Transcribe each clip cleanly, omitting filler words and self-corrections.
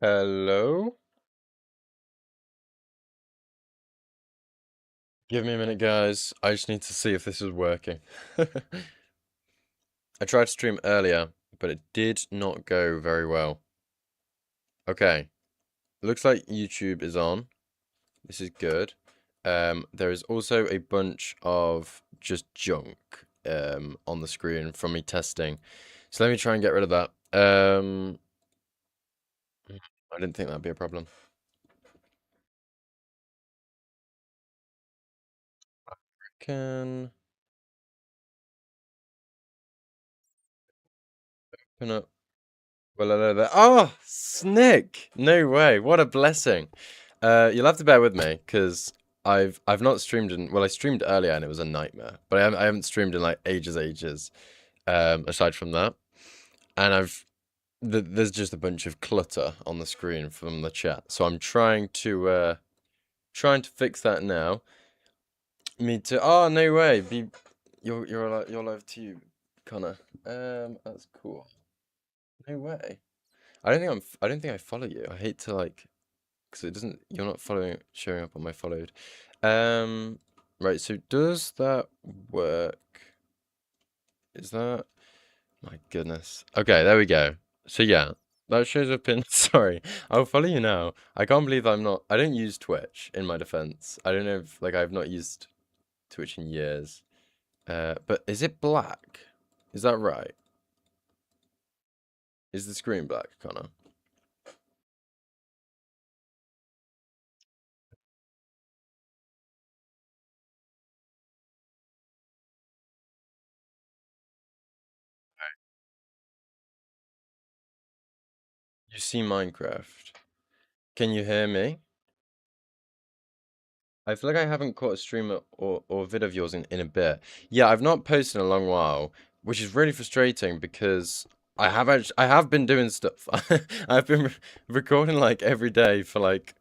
Hello? Give me a minute, guys. I just need to see if this is working. I tried to stream earlier, but it did not go very well. Okay, looks like YouTube is on. This is good. There is also a bunch of just junk on the screen from me testing. So let me try and get rid of that. I didn't think that'd be a problem. Can open up. Well, hello there. Oh, Snick! No way! What a blessing. You'll have to bear with me because I've not streamed in. Well, I streamed earlier and it was a nightmare, but I haven't streamed in like ages. Aside from that, and there's just a bunch of clutter on the screen from the chat, so I'm trying to fix that now. Me too. Oh, no way! You're live too, Connor. That's cool. No way. I don't think I follow you. I hate to like because it doesn't. You're not following, showing up on my followed. Um, right. So does that work? Is that? My goodness. Okay, there we go. So yeah, that shows up in. Sorry, I'll follow you now. I can't believe I'm not. I don't use Twitch. In my defense, I don't know if like I've not used Twitch in years. But is it black? Is that right? Is the screen black, Connor? You see Minecraft? Can you hear me? I feel like I haven't caught a stream or vid of yours in a bit. Yeah, I've not posted in a long while, which is really frustrating because I have been doing stuff. I've been recording like every day for like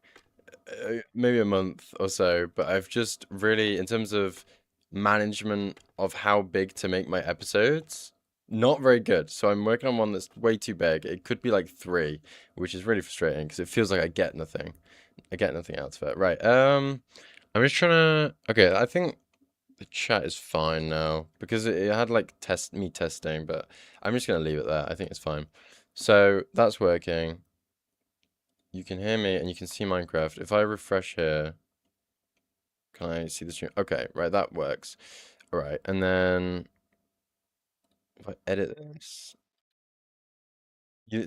maybe a month or so, but I've just really, in terms of management of how big to make my episodes, not very good. So I'm working on one that's way too big. It could be like three, which is really frustrating because it feels like I get nothing. I get nothing out of it. Right. I'm just trying to. Okay, I think the chat is fine now because it had like me testing, but I'm just gonna leave it there. I think it's fine. So that's working. You can hear me and you can see Minecraft. If I refresh here, can I see the stream? Okay, right, that works. All right, and then if I edit this,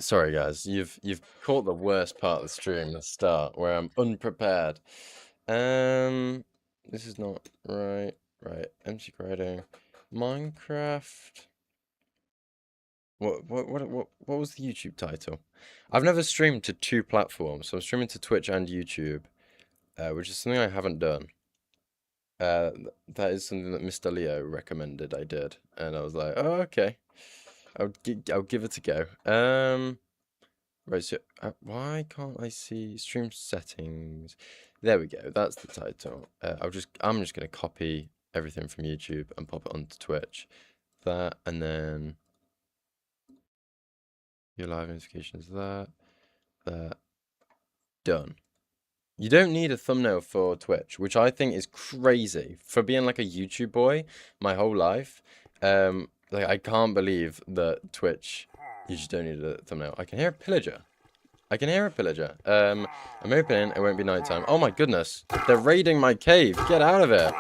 sorry guys, you've caught the worst part of the stream, the start, where I'm unprepared. Um, this is not right. Right, MC grading, Minecraft. What was the YouTube title? I've never streamed to two platforms, so I'm streaming to Twitch and YouTube, which is something I haven't done. That is something that Mr. Leo recommended I did, and I was like, oh, okay, I'll give it a go. Right, so why can't I see stream settings? There we go. That's the title. I'm just gonna copy everything from YouTube and pop it onto Twitch. That and then your live notifications. That done. You don't need a thumbnail for Twitch, which I think is crazy for being like a YouTube boy my whole life. Like I can't believe that Twitch you just don't need a thumbnail. I can hear a pillager. I can hear a pillager. I'm opening. It won't be nighttime. Oh my goodness, they're raiding my cave. Get out of it.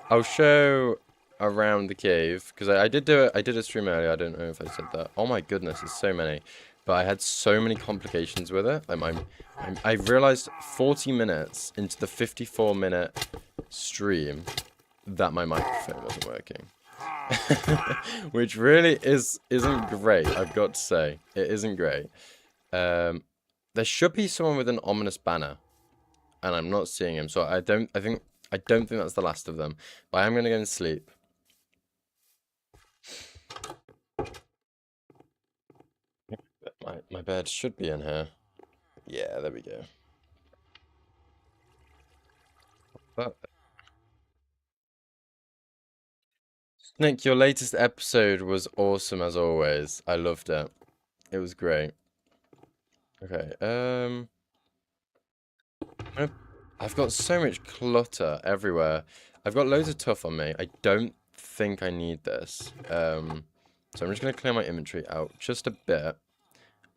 I'll show around the cave because I did do it. I did a stream earlier. I don't know if I said that. Oh my goodness, there's so many. But I had so many complications with it. Like I realized 40 minutes into the 54-minute stream that my microphone wasn't working. Which really isn't great, I've got to say. It isn't great. There should be someone with an ominous banner, and I'm not seeing him, so I don't think that's the last of them. But I am gonna go and sleep. My bed should be in here. Yeah, there we go. But Nick, your latest episode was awesome as always. I loved it. It was great. Okay, I've got so much clutter everywhere. I've got loads of tuff on me. I don't think I need this. So I'm just gonna clear my inventory out just a bit,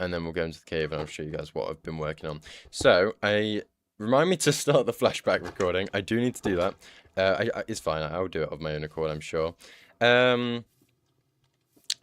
and then we'll go into the cave and I'll show you guys what I've been working on. So, remind me to start the flashback recording. I do need to do that. It's fine. I'll do it of my own accord, I'm sure.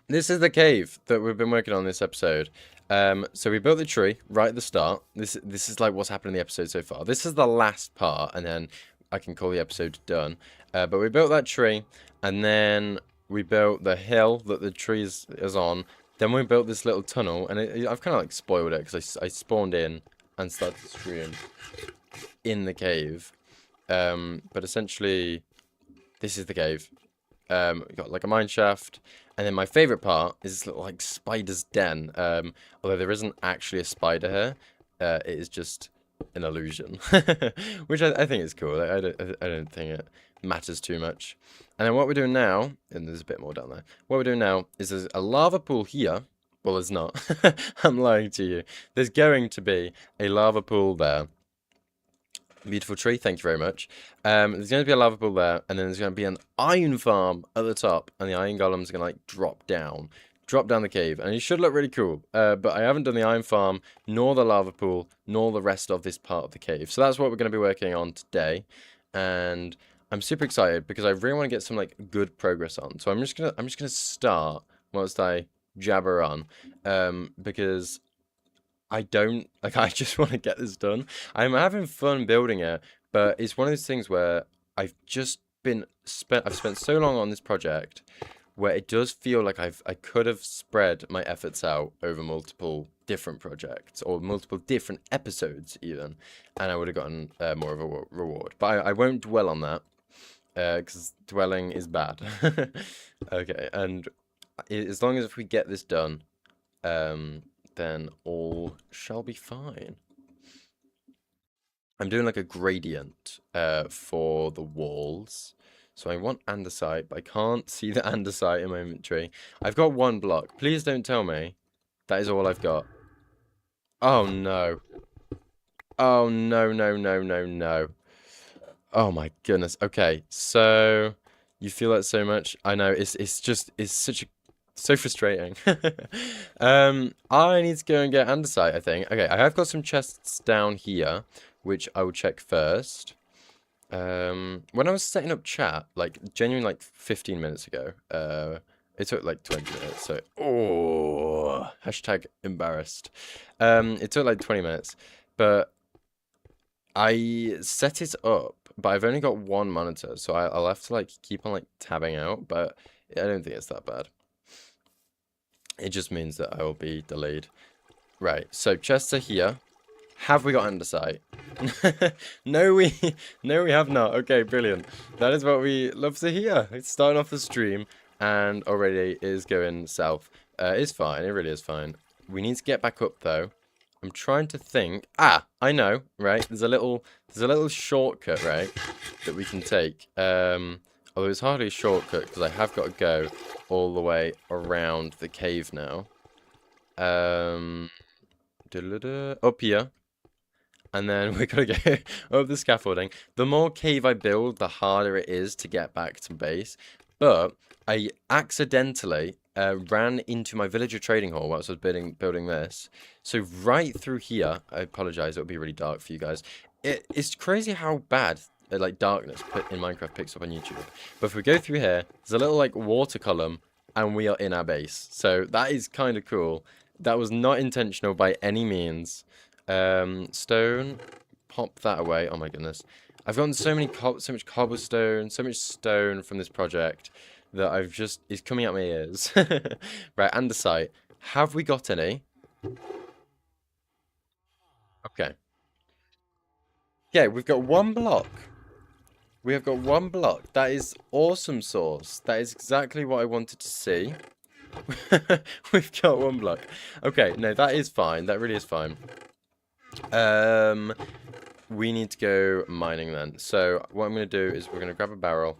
This is the cave that we've been working on this episode. So we built the tree right at the start. This is like what's happened in the episode so far. This is the last part, and then I can call the episode done. But we built that tree, and then we built the hill that the tree is on. Then we built this little tunnel, and I've kind of like spoiled it because I spawned in and started to stream in the cave. But essentially, this is the cave. We got like a mine shaft, and then my favorite part is this little like spider's den. Although there isn't actually a spider here, it is just an illusion, which I think is cool. I don't think it matters too much. And then what we're doing now, and there's a bit more down there. What we're doing now is there's a lava pool here. Well, there's not. I'm lying to you. There's going to be a lava pool there. Beautiful tree, thank you very much. There's going to be a lava pool there, and then there's going to be an iron farm at the top, and the iron golems are going to like drop down the cave, and it should look really cool. But I haven't done the iron farm, nor the lava pool, nor the rest of this part of the cave. So that's what we're going to be working on today, and I'm super excited because I really want to get some like good progress on. So I'm just gonna start whilst I jabber on, because I don't, like, I just want to get this done. I'm having fun building it, but it's one of those things where I've spent so long on this project where it does feel like I could have spread my efforts out over multiple different projects or multiple different episodes even, and I would have gotten more of a reward. But I won't dwell on that, because dwelling is bad. Okay, and as long as if we get this done, then all shall be fine. I'm doing like a gradient for the walls. So I want andesite, but I can't see the andesite in my inventory. I've got one block. Please don't tell me that is all I've got. Oh no. Oh no, no, no, no, no. Oh my goodness. Okay, so you feel that so much. I know it's such a so frustrating. I need to go and get andesite, I think. Okay, I have got some chests down here, which I will check first. When I was setting up chat, like genuinely like 15 minutes ago, it took like 20 minutes, so hashtag embarrassed. It took like 20 minutes, but I set it up, but I've only got one monitor, so I'll have to like keep on like tabbing out, but I don't think it's that bad. It just means that I will be delayed. Right, so chests are here. Have we got andesite? No, we have not. Okay, brilliant. That is what we love to hear. It's starting off the stream, and already it is going south. It's fine. It really is fine. We need to get back up though. I'm trying to think. Ah, I know. Right, there's a little shortcut, right, that we can take. Although it's hardly a shortcut because I have got to go all the way around the cave now. Up here. And then we're going to go up the scaffolding. The more cave I build, the harder it is to get back to base. But I accidentally ran into my villager trading hall whilst I was building this. So right through here, I apologize, it'll be really dark for you guys. It's crazy how bad like darkness in Minecraft picks up on YouTube. But if we go through here, there's a little like water column, and we are in our base. So that is kind of cool. That was not intentional by any means. Stone, pop that away. Oh my goodness, I've gotten so much cobblestone, so much stone from this project that it's coming out my ears. Right, andesite. Have we got any? Okay. Yeah, we've got one block. We have got one block. That is awesome sauce. That is exactly what I wanted to see. We've got one block. Okay, no, that is fine. That really is fine. We need to go mining then. So what I'm going to do is we're going to grab a barrel.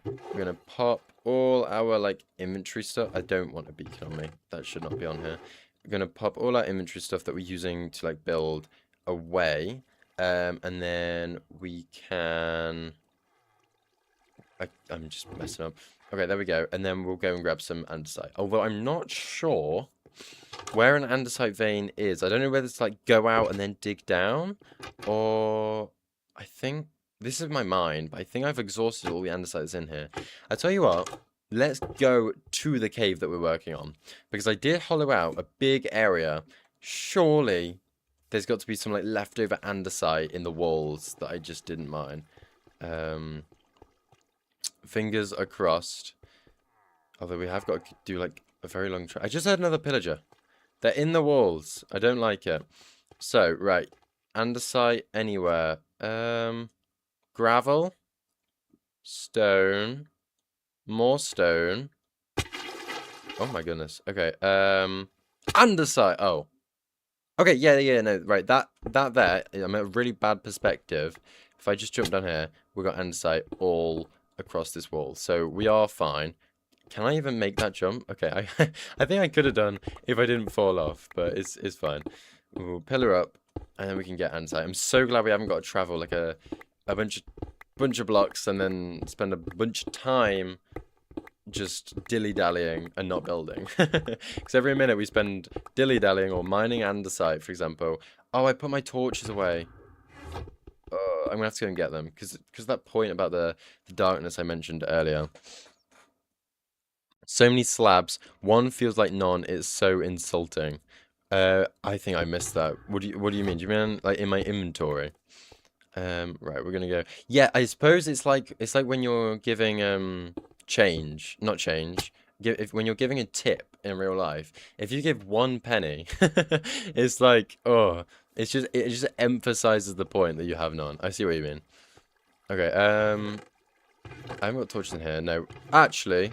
We're going to pop all our like inventory stuff. I don't want a beacon on me. That should not be on here. gonna pop all our inventory stuff that we're using to like build away, and then we can. I'm just messing up. Okay, there we go. And then we'll go and grab some andesite. Although I'm not sure where an andesite vein is. I don't know whether it's like go out and then dig down, or I think this is my mind, but I think I've exhausted all the andesites in here. I tell you what, let's go to the cave that we're working on, because I did hollow out a big area. Surely there's got to be some like leftover andesite in the walls that I just didn't mine. Fingers are crossed. Although we have got to do like a very long try. I just heard another pillager. They're in the walls. I don't like it. So, right. Andesite anywhere. Gravel. Stone. More stone. Oh my goodness. Okay. Andesite. Oh. Okay, yeah, no, right. That there, I'm at a really bad perspective. If I just jump down here, we've got andesite all across this wall. So we are fine. Can I even make that jump? Okay, I think I could have done if I didn't fall off, but it's fine. We'll pillar up, and then we can get andesite. I'm so glad we haven't got to travel like a bunch of blocks and then spend a bunch of time just dilly-dallying and not building. Because every minute we spend dilly-dallying or mining andesite, for example. Oh, I put my torches away. I'm gonna have to go and get them because that point about the darkness I mentioned earlier. So many slabs. One feels like none. It's so insulting. I think I missed that. What do you mean? Do you mean like in my inventory? Right, we're gonna go. Yeah, I suppose it's like when you're giving change, not change. When you're giving a tip in real life, if you give 1 penny, it's like, oh, it just emphasizes the point that you have none. I see what you mean. Okay, I haven't got torches in here. No, actually,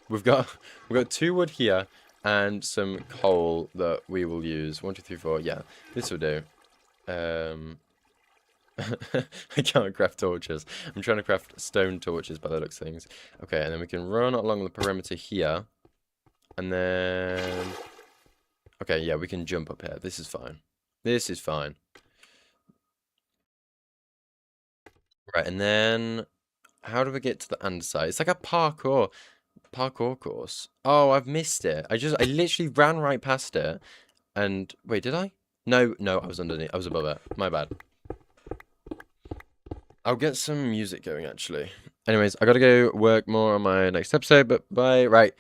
we've got 2 wood here and some coal that we will use. 1, 2, 3, 4. Yeah, this will do. I can't craft torches. I'm trying to craft stone torches by the looks of things. Okay, and then we can run along the perimeter here. And then... Okay, yeah, we can jump up here. This is fine. This is fine. Right, and then... How do we get to the andesite? It's like a parkour course. Oh, I've missed it. I literally ran right past it. And... Wait, did I? No, I was underneath. I was above it. My bad. I'll get some music going, actually. Anyways, I gotta go work more on my next episode, but bye. Right.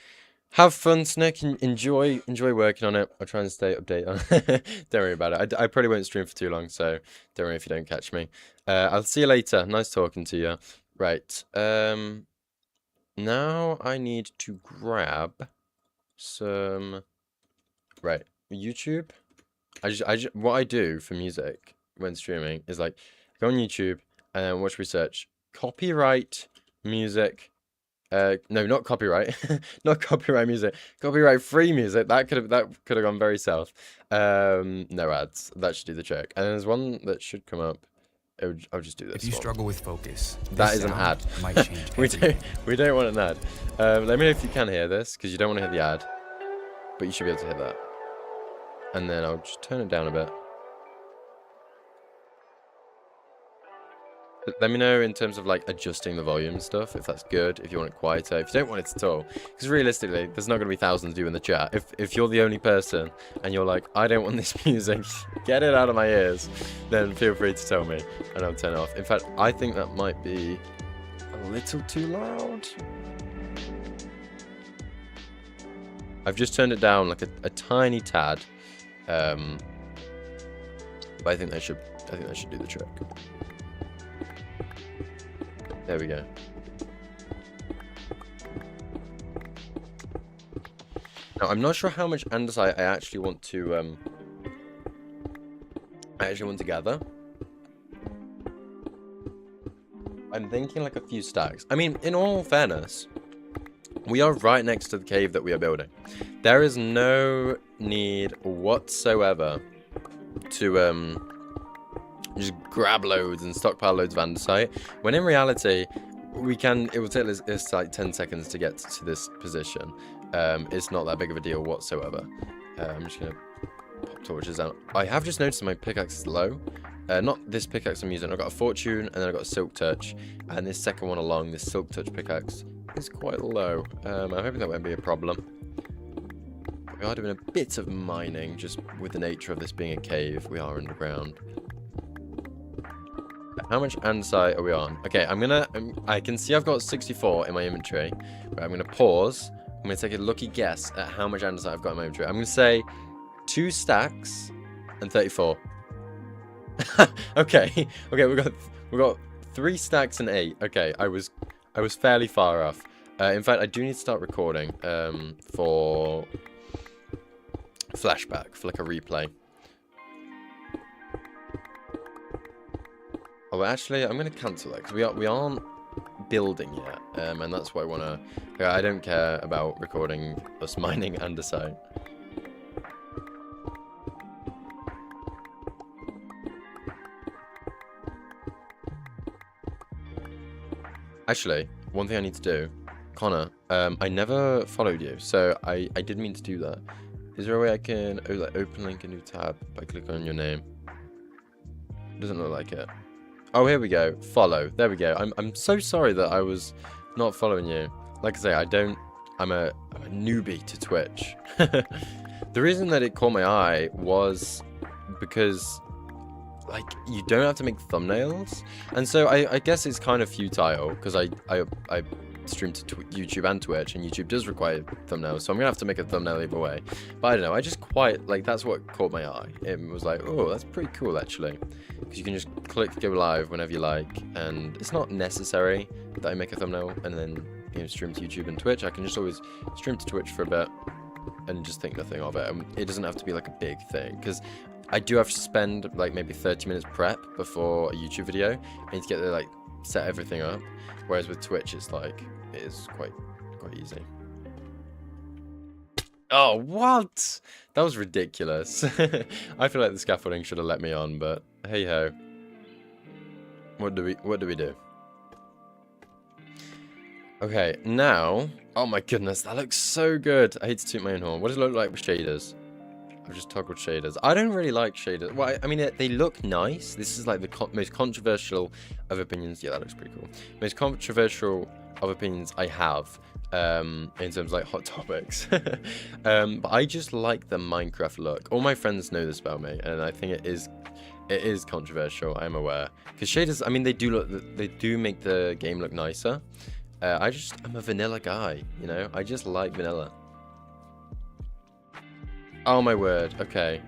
Have fun, Snick. Enjoy working on it. I'll try and stay updated on it. Don't worry about it. I probably won't stream for too long, so don't worry if you don't catch me. I'll see you later. Nice talking to you. Right. Now I need to grab some... Right. YouTube. What I do for music when streaming is like go on YouTube and then watch research. Copyright music. No, not copyright. Not copyright music. Copyright free music. That could have gone very south. No ads. That should do the trick. And there's one that should come up. I'll just do this. If you struggle with focus, that is an ad. Might change we don't want an ad. Let me know if you can hear this, because you don't want to hear the ad. But you should be able to hear that. And then I'll just turn it down a bit. Let me know in terms of like adjusting the volume and stuff, if that's good, if you want it quieter, if you don't want it at all. Because realistically, there's not going to be thousands of you in the chat. If you're the only person and you're like, I don't want this music, get it out of my ears, then feel free to tell me and I'll turn it off. In fact, I think that might be a little too loud. I've just turned it down like a tiny tad. But I think that should do the trick. There we go. Now, I'm not sure how much andesite I actually want to gather. I'm thinking like a few stacks. I mean, in all fairness, we are right next to the cave that we are building. There is no need whatsoever to just grab loads and stockpile loads of andesite, when in reality it will take us like 10 seconds to get to this position. It's not that big of a deal whatsoever. I'm just gonna pop torches down. I have just noticed my pickaxe is low. Not this pickaxe I'm using. I've got a fortune, and then I've got a silk touch, and this second one along, this silk touch pickaxe, is quite low. I'm hoping that won't be a problem. We are doing a bit of mining, just with the nature of this being a cave. We are underground. How much andesite are we on? Okay, I can see I've got 64 in my inventory. But I'm gonna pause. I'm gonna take a lucky guess at how much andesite I've got in my inventory. I'm gonna say 2 stacks and 34. Okay, we got 3 stacks and 8. Okay, I was fairly far off. In fact, I do need to start recording for flashback, for like a replay. Oh, actually, I'm gonna cancel it because we aren't building yet, and that's what I wanna. I don't care about recording us mining andesite. Actually, one thing I need to do, Connor, I never followed you, so I did mean to do that. Is there a way I can open link a new tab by clicking on your name? Doesn't look like it. Oh, here we go. Follow. There we go. I'm so sorry that I was not following you. Like I say, I'm a newbie to Twitch. The reason that it caught my eye was because, like, you don't have to make thumbnails, and so I guess it's kind of futile because I stream to YouTube and Twitch, and YouTube does require thumbnails, so I'm gonna have to make a thumbnail either way. But I don't know, I just quite like, that's what caught my eye. It was like, oh, that's pretty cool actually, because you can just click go live whenever you like, and it's not necessary that I make a thumbnail and then, you know, stream to YouTube and Twitch. I can just always stream to Twitch for a bit and just think nothing of it. It doesn't have to be like a big thing, because I do have to spend like maybe 30 minutes prep before a YouTube video. I need to get there, like, set everything up, whereas with Twitch it's like, it is quite easy. Oh, what? That was ridiculous. I feel like the scaffolding should have let me on, but hey ho. What do we do? Okay, now, oh my goodness, that looks so good. I hate to toot my own horn. What does it look like with shaders? I've just toggled shaders. I don't really like shaders. Well, I mean, they look nice. This is like the most controversial of opinions. Yeah, that looks pretty cool. Most controversial of opinions I have in terms of like hot topics. But I just like the Minecraft look. All my friends know this about me, and I think it is controversial. I'm aware, because shaders, I mean, they do make the game look nicer. I'm a vanilla guy, you know. I just like vanilla. Oh my word, okay.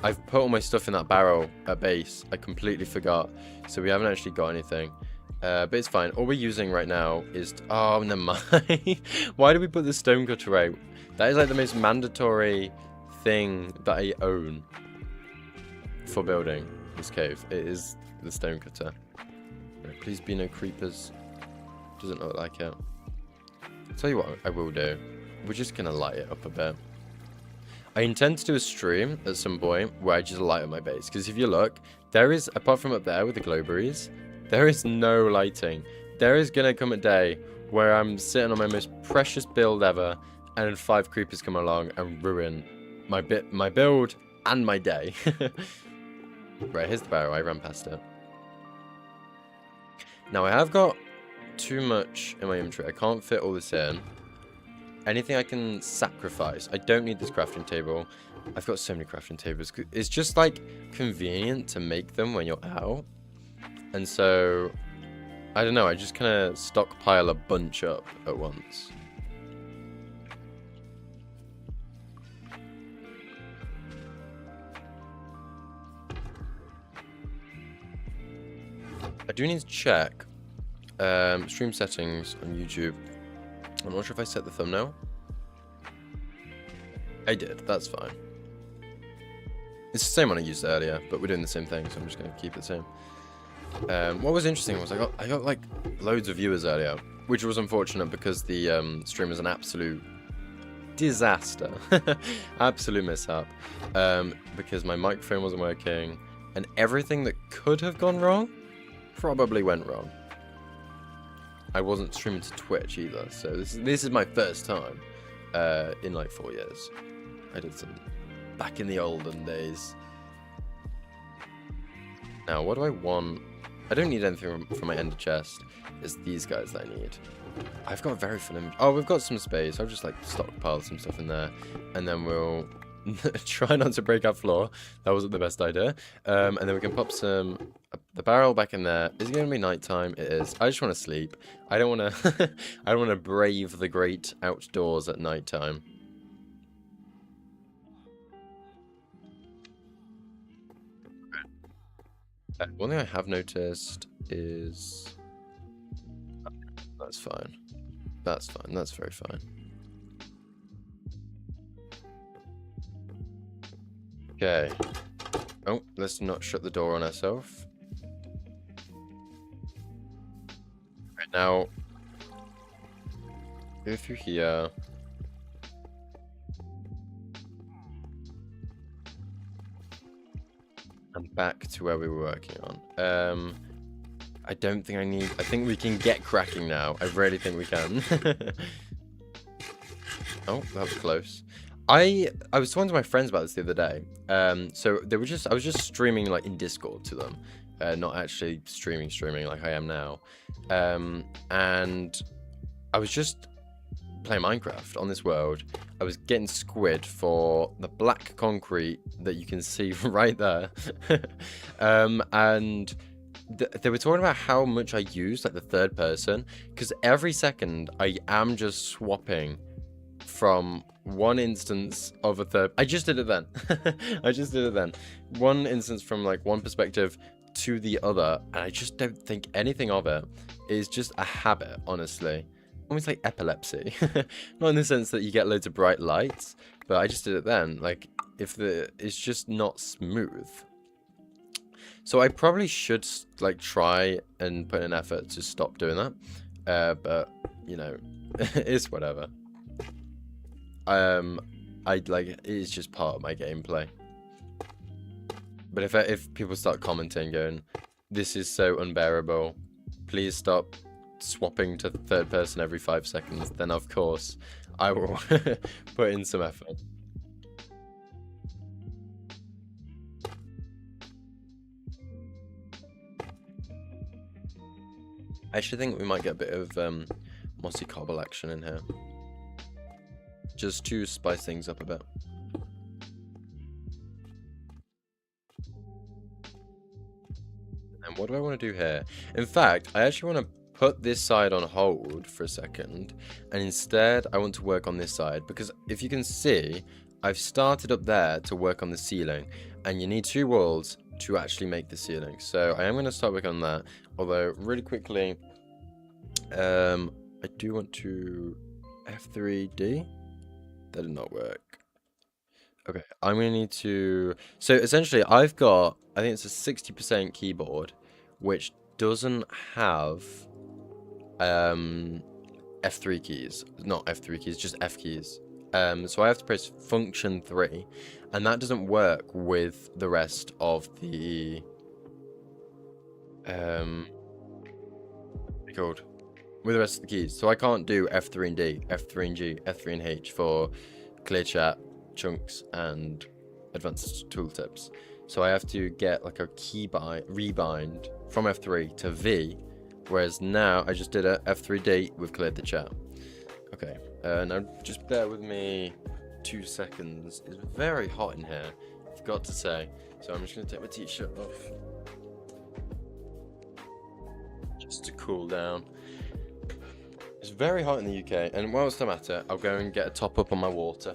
I've put all my stuff in that barrel at base. I completely forgot. So we haven't actually got anything. But it's fine. All we're using right now is... Oh, never mind. Why do we put the stone cutter out? That is like the most mandatory thing that I own for building this cave. It is the stone cutter. Please be no creepers. Doesn't look like it. I'll tell you what I will do. We're just going to light it up a bit. I intend to do a stream at some point where I just light up my base. Because if you look, there is, apart from up there with the glowberries, there is no lighting. There is going to come a day where I'm sitting on my most precious build ever, and 5 creepers come along and ruin my build and my day. Right, here's the barrel. I ran past it. Now, I have got too much in my inventory. I can't fit all this in. Anything I can sacrifice. I don't need this crafting table. I've got so many crafting tables. It's just like convenient to make them when you're out. And so, I don't know, I just kind of stockpile a bunch up at once. I do need to check stream settings on YouTube. I'm not sure if I set the thumbnail. I did, that's fine. It's the same one I used earlier, but we're doing the same thing, so I'm just going to keep it the same. What was interesting was I got like loads of viewers earlier, which was unfortunate because the stream was an absolute disaster. Absolute mishap. Because my microphone wasn't working, and everything that could have gone wrong probably went wrong. I wasn't streaming to Twitch either, so this is my first time in like 4 years. I did some back in the olden days. Now, what do I want? I don't need anything from my ender chest. It's these guys that I need. I've got very full image. Oh, we've got some space. I'll just like stockpile some stuff in there, and then we'll try not to break our floor. That wasn't the best idea. And then we can pop the barrel back in there. Is it gonna be nighttime? It is. I just want to sleep. I don't want to. I don't want to brave the great outdoors at nighttime. One thing I have noticed is that's fine. That's fine. That's very fine. Okay. Oh, let's not shut the door on ourselves. Right now, go through here. And back to where we were working on. I don't think I need... I think we can get cracking now. I really think we can. Oh, that was close. I was talking to my friends about this the other day. So they were I was just streaming like in Discord to them, not actually streaming like I am now. And I was just playing Minecraft on this world. I was getting squid for the black concrete that you can see right there. And they were talking about how much I use like the third person, because every second I am just swapping from one instance of a third. I just did it then. I just did it then. One instance from like one perspective to the other, and I just don't think anything of it is just a habit, honestly. Almost like epilepsy. Not in the sense that you get loads of bright lights, but I just did it then. Like, it's just not smooth. So I probably should like try and put an effort to stop doing that. But you know, it's whatever. It's just part of my gameplay. But if people start commenting going, this is so unbearable, please stop swapping to the third person every 5 seconds, then of course I will put in some effort. I actually think we might get a bit of mossy cobble action in here, just to spice things up a bit. And what do I want to do here? In fact, I actually want to put this side on hold for a second, and instead I want to work on this side, because if you can see, I've started up there to work on the ceiling, and you need 2 walls to actually make the ceiling. So I am going to start working on that, although really quickly, I do want to F3D. That did not work. Okay, I'm going to need to... So essentially, I've got, I think it's a 60% keyboard, which doesn't have F3 keys. Not F3 keys, just F keys. So I have to press function 3, and that doesn't work with the rest of the called with the rest of the keys. So I can't do F3 and D, F3 and G, F3 and H for clear chat, chunks, and advanced tooltips. So I have to get like a rebind from F3 to V, whereas now I just did a F3D, we've cleared the chat. Okay, now just bear with me 2 seconds. It's very hot in here, I forgot to say. So I'm just going to take my t-shirt off, just to cool down. It's very hot in the UK, and whilst I'm at it, I'll go and get a top up on my water.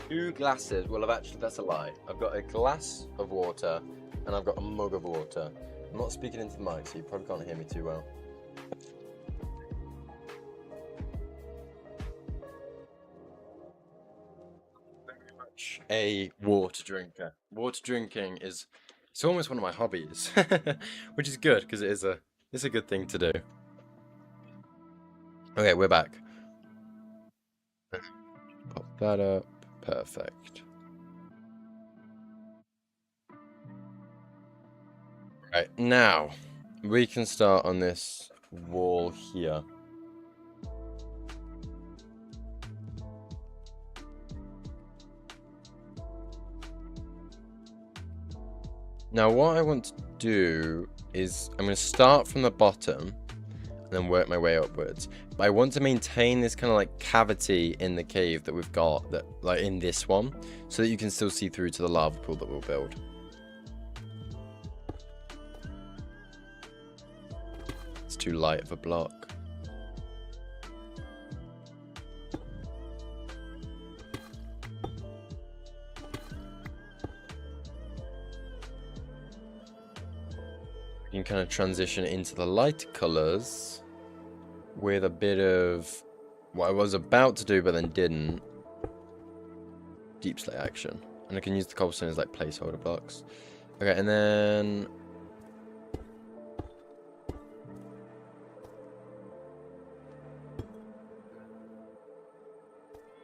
2 glasses. Well, that's a lie. I've got a glass of water and I've got a mug of water. I'm not speaking into the mic, so you probably can't hear me too well. Very much a water drinker. Water drinking is it's almost one of my hobbies, which is good because it's a good thing to do. Okay, we're back. Pop that up. Perfect. Right, now we can start on this wall here. Now what I want to do is I'm going to start from the bottom and then work my way upwards. But I want to maintain this kind of like cavity in the cave that we've got, that like in this one, so that you can still see through to the lava pool that we'll build. It's too light of a block. You can kind of transition into the lighter colors with a bit of what I was about to do but then didn't. Deep slate action. And I can use the cobblestone as like placeholder blocks. Okay, and then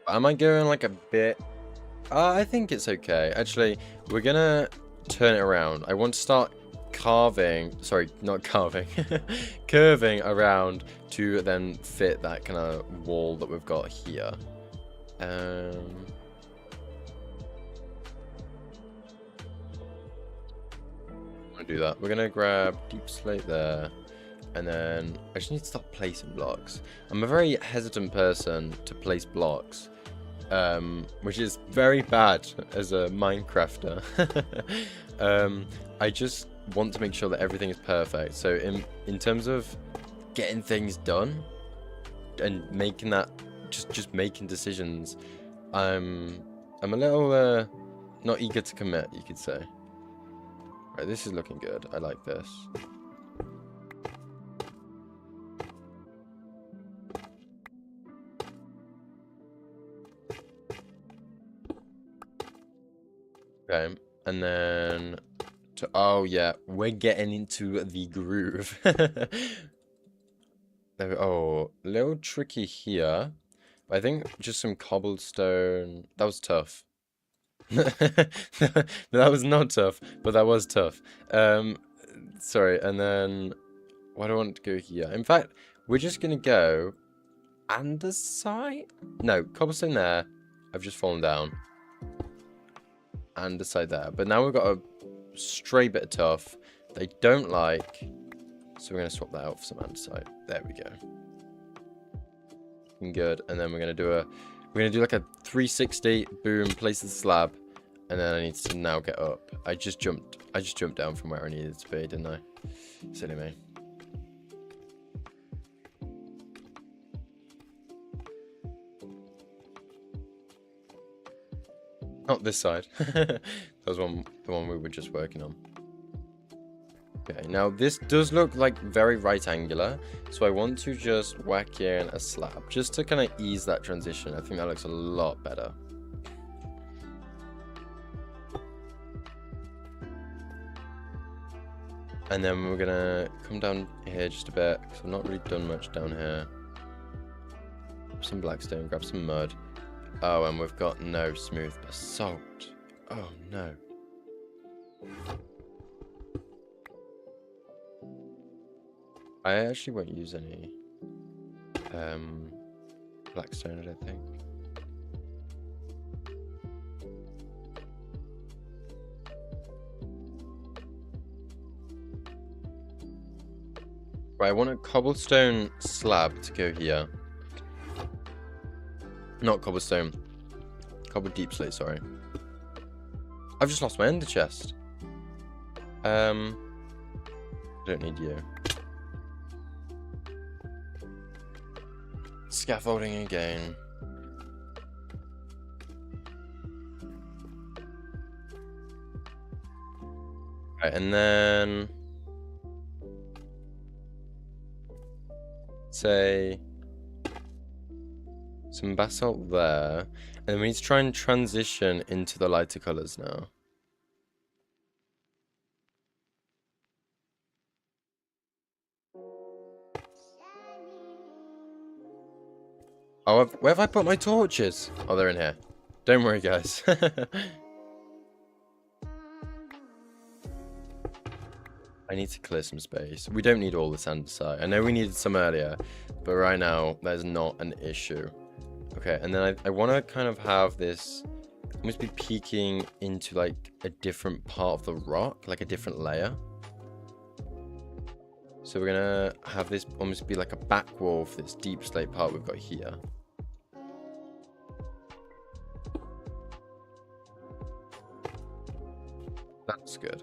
am I going like a bit? I think it's okay. Actually, we're gonna turn it around. I want to start carving, sorry, not carving, curving around to then fit that kind of wall that we've got here. I'm gonna do that. We're gonna grab deep slate there, and then I just need to start placing blocks. I'm a very hesitant person to place blocks, which is very bad as a Minecrafter. I just want to make sure that everything is perfect. So in terms of getting things done and making that just making decisions, I'm a little not eager to commit, you could say. Right, this is looking good. I like this. Okay, and then oh yeah, we're getting into the groove. Oh, a little tricky here. I think just some cobblestone. That was tough. That was not tough, but that was tough. Sorry, and then why do I want to go here? In fact, we're just gonna go underside. No, cobblestone there. I've just fallen down. Underside there, but now we've got a stray bit of tough they don't like, so we're going to swap that out for some andesite. There we go. Looking good. And then we're going to do like a 360 boom, place the slab, and then I need to now get up. I just jumped down from where I needed to be, didn't I? Silly me. Not this side. That was the one we were just working on. Okay, now this does look like very right angular, so I want to just whack in a slab just to kind of ease that transition. I think that looks a lot better. And then we're gonna come down here just a bit because I've not really done much down here. Grab some blackstone, grab some mud. Oh, and we've got no smooth basalt. Oh no. I actually won't use any blackstone, I don't think. Right, I want a cobblestone slab to go here. Not cobblestone. Cobble deep slate, sorry. I've just lost my ender chest. I don't need you. Scaffolding again. Right, and then say some basalt there, and then we need to try and transition into the lighter colors now. Oh, where have I put my torches? Oh, they're in here. Don't worry, guys. I need to clear some space. We don't need all this andesite. I know we needed some earlier, but right now, there's not an issue. Okay, and then I want to kind of have this almost be peeking into like a different part of the rock, like a different layer. So we're gonna have this almost be like a back wall for this deep slate part we've got here. That's good.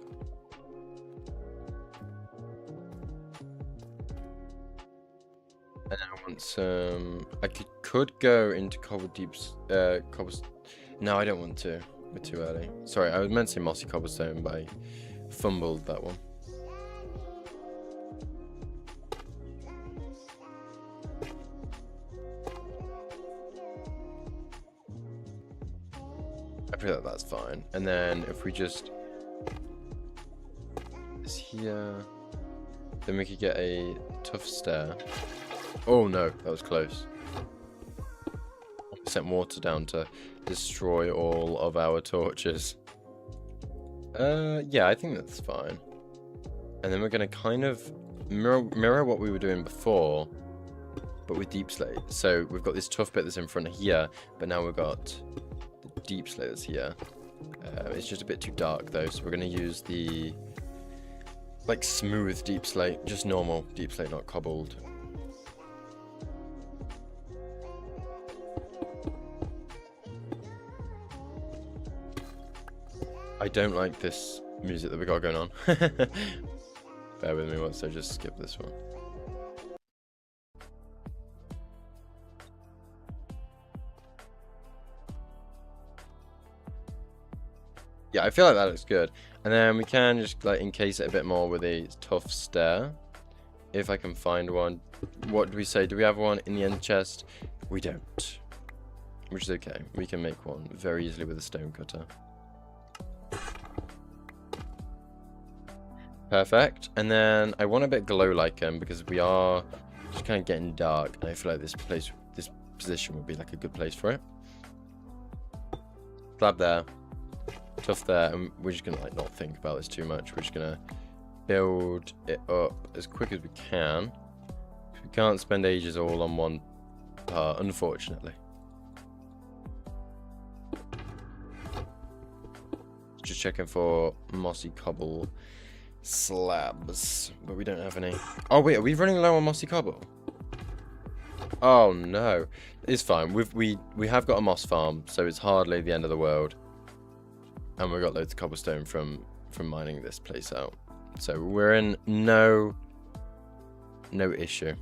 And I want some. I could go into cobble deeps. No, I don't want to. We're too early. Sorry, I was meant to say mossy cobblestone, but I fumbled that one. I feel like that's fine. And then if we just this here, then we could get a tough stair. Oh no, that was close. Sent water down to destroy all of our torches. Yeah, I think that's fine. And then we're gonna kind of mirror what we were doing before, but with deep slate. So we've got this tough bit that's in front of here, but now we've got the deep slate that's here. It's just a bit too dark though, so we're gonna use the like smooth deep slate, just normal deep slate, not cobbled. I don't like this music that we got going on. Bear with me once I just skip this one. Yeah, I feel like that looks good. And then we can just like encase it a bit more with a tough stair. If I can find one. What do we say? Do we have one in the end chest? We don't. Which is okay. We can make one very easily with a stone cutter. Perfect. And then I want a bit glow lichen because we are just kind of getting dark. And I feel like this position would be like a good place for it. Slab there. Tough there. And we're just going to like not think about this too much. We're just going to build it up as quick as we can. We can't spend ages all on one part, unfortunately. Just checking for mossy cobble slabs, but we don't have any. Oh wait, are we running low on mossy cobble? Oh no, it's fine. We have got a moss farm, so it's hardly the end of the world, and we've got loads of cobblestone from mining this place out, so we're in no issue.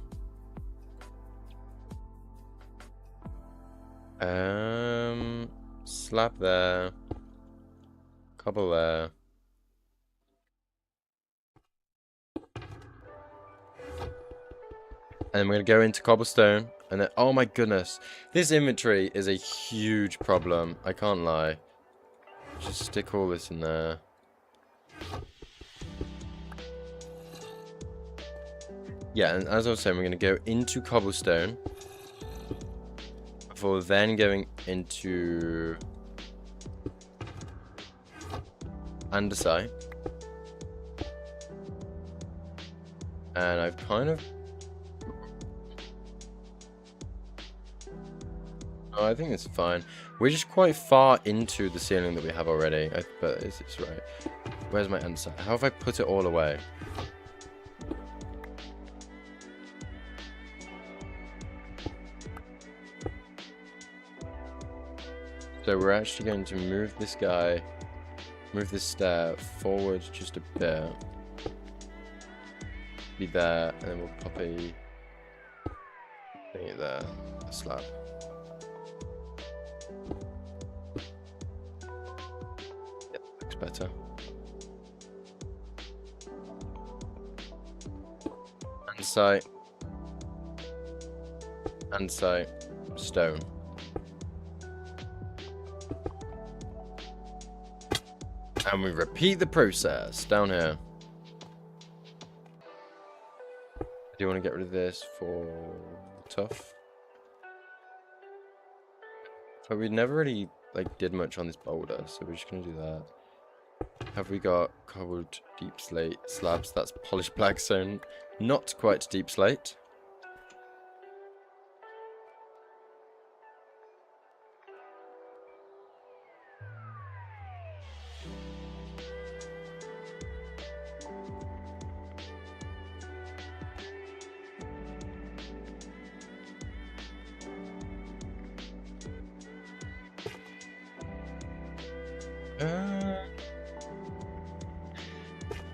Slab there, cobble there. And we're going to go into cobblestone. And then, oh my goodness. This inventory is a huge problem. I can't lie. Just stick all this in there. Yeah, and as I was saying, we're going to go into cobblestone. Before then going into andesite. And I've kind of... Oh, I think it's fine. We're just quite far into the ceiling that we have already. But is this right? Where's my andesite? How have I put it all away? So we're actually going to move this guy, move this stair forward just a bit. Be there, and then we'll pop a thingy there, a slab. Yep, looks better. andesite, andesite, stone. And we repeat the process down here. I do want to get rid of this for tough. But we never really like did much on this boulder, so we're just gonna do that. Have we got cobbled deep slate slabs? That's polished black stone, not quite deep slate.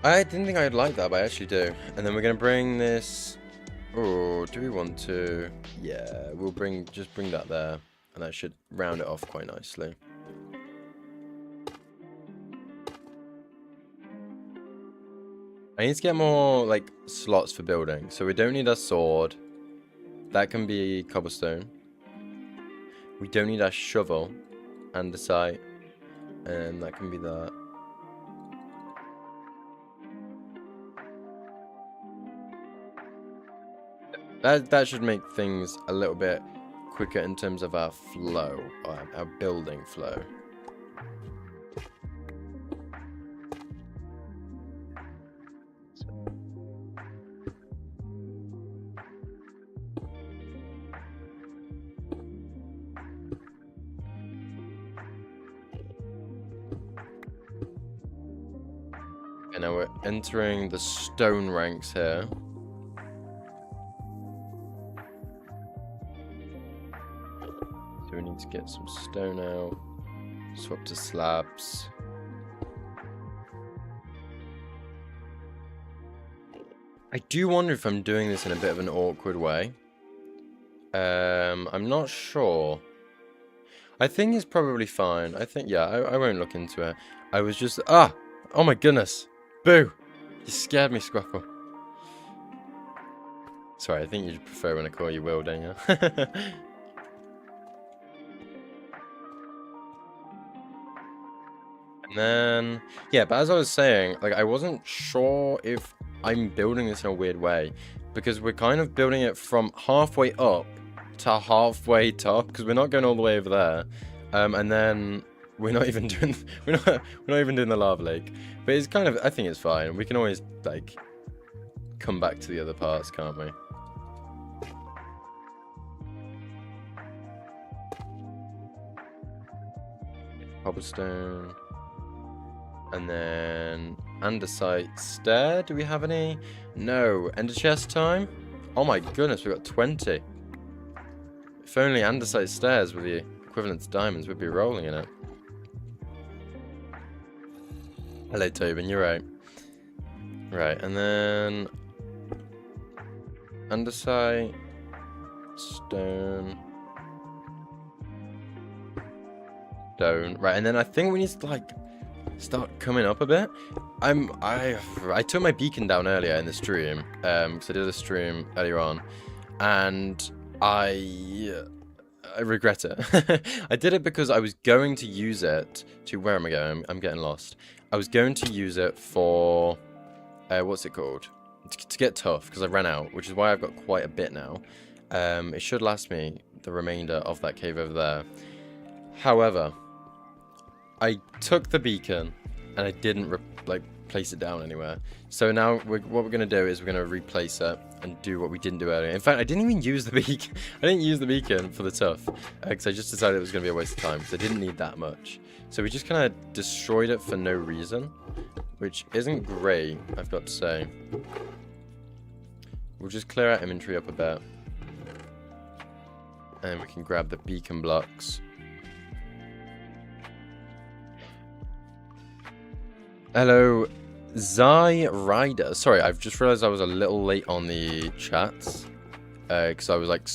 I didn't think I'd like that, but I actually do. And then we're gonna bring this. Oh, do we want to? Yeah, we'll just bring that there, and that should round it off quite nicely. I need to get more like slots for building, so we don't need our sword. That can be cobblestone. We don't need our shovel, andesite, and that can be that. That should make things a little bit quicker in terms of our flow, our building flow. And now we're entering the stone ranks here. So we need to get some stone out, swap to slabs. I do wonder if I'm doing this in a bit of an awkward way. I'm not sure. I think it's probably fine. I think, yeah, I won't look into it. I was just, oh my goodness. Boo! You scared me, Scruffle. Sorry, I think you prefer when I call you Will, don't you? And then, yeah, but as I was saying, like, I wasn't sure if I'm building this in a weird way, because we're kind of building it from halfway up to halfway top, because we're not going all the way over there, and then we're not even doing we're not even doing the lava lake. But it's kind of, I think it's fine. We can always like come back to the other parts, can't we? Cobblestone. And then andesite stair. Do we have any? No. Ender chest time? Oh my goodness, we got 20. If only andesite stairs were the equivalent to diamonds, we'd be rolling in it. Hello, Tobin, you're right. Right, and then andesite, stone. Right, and then I think we need to like start coming up a bit. I took my beacon down earlier in the stream, because I did a stream earlier on, and I regret it. I did it because I was going to use it to, where am I going? I'm getting lost. I was going to use it for, what's it called? To get tough, because I ran out, which is why I've got quite a bit now. It should last me the remainder of that cave over there. However, I took the beacon and I didn't place it down anywhere. So now what we're going to do is we're going to replace it and do what we didn't do earlier. In fact, I didn't even use the beacon. I didn't use the beacon for the tough, because I just decided it was going to be a waste of time, because I didn't need that much. So we just kind of destroyed it for no reason, which isn't great, I've got to say. We'll just clear our inventory up a bit, and we can grab the beacon blocks. Hello, Zai Rider. Sorry, I've just realized I was a little late on the chats, because I was like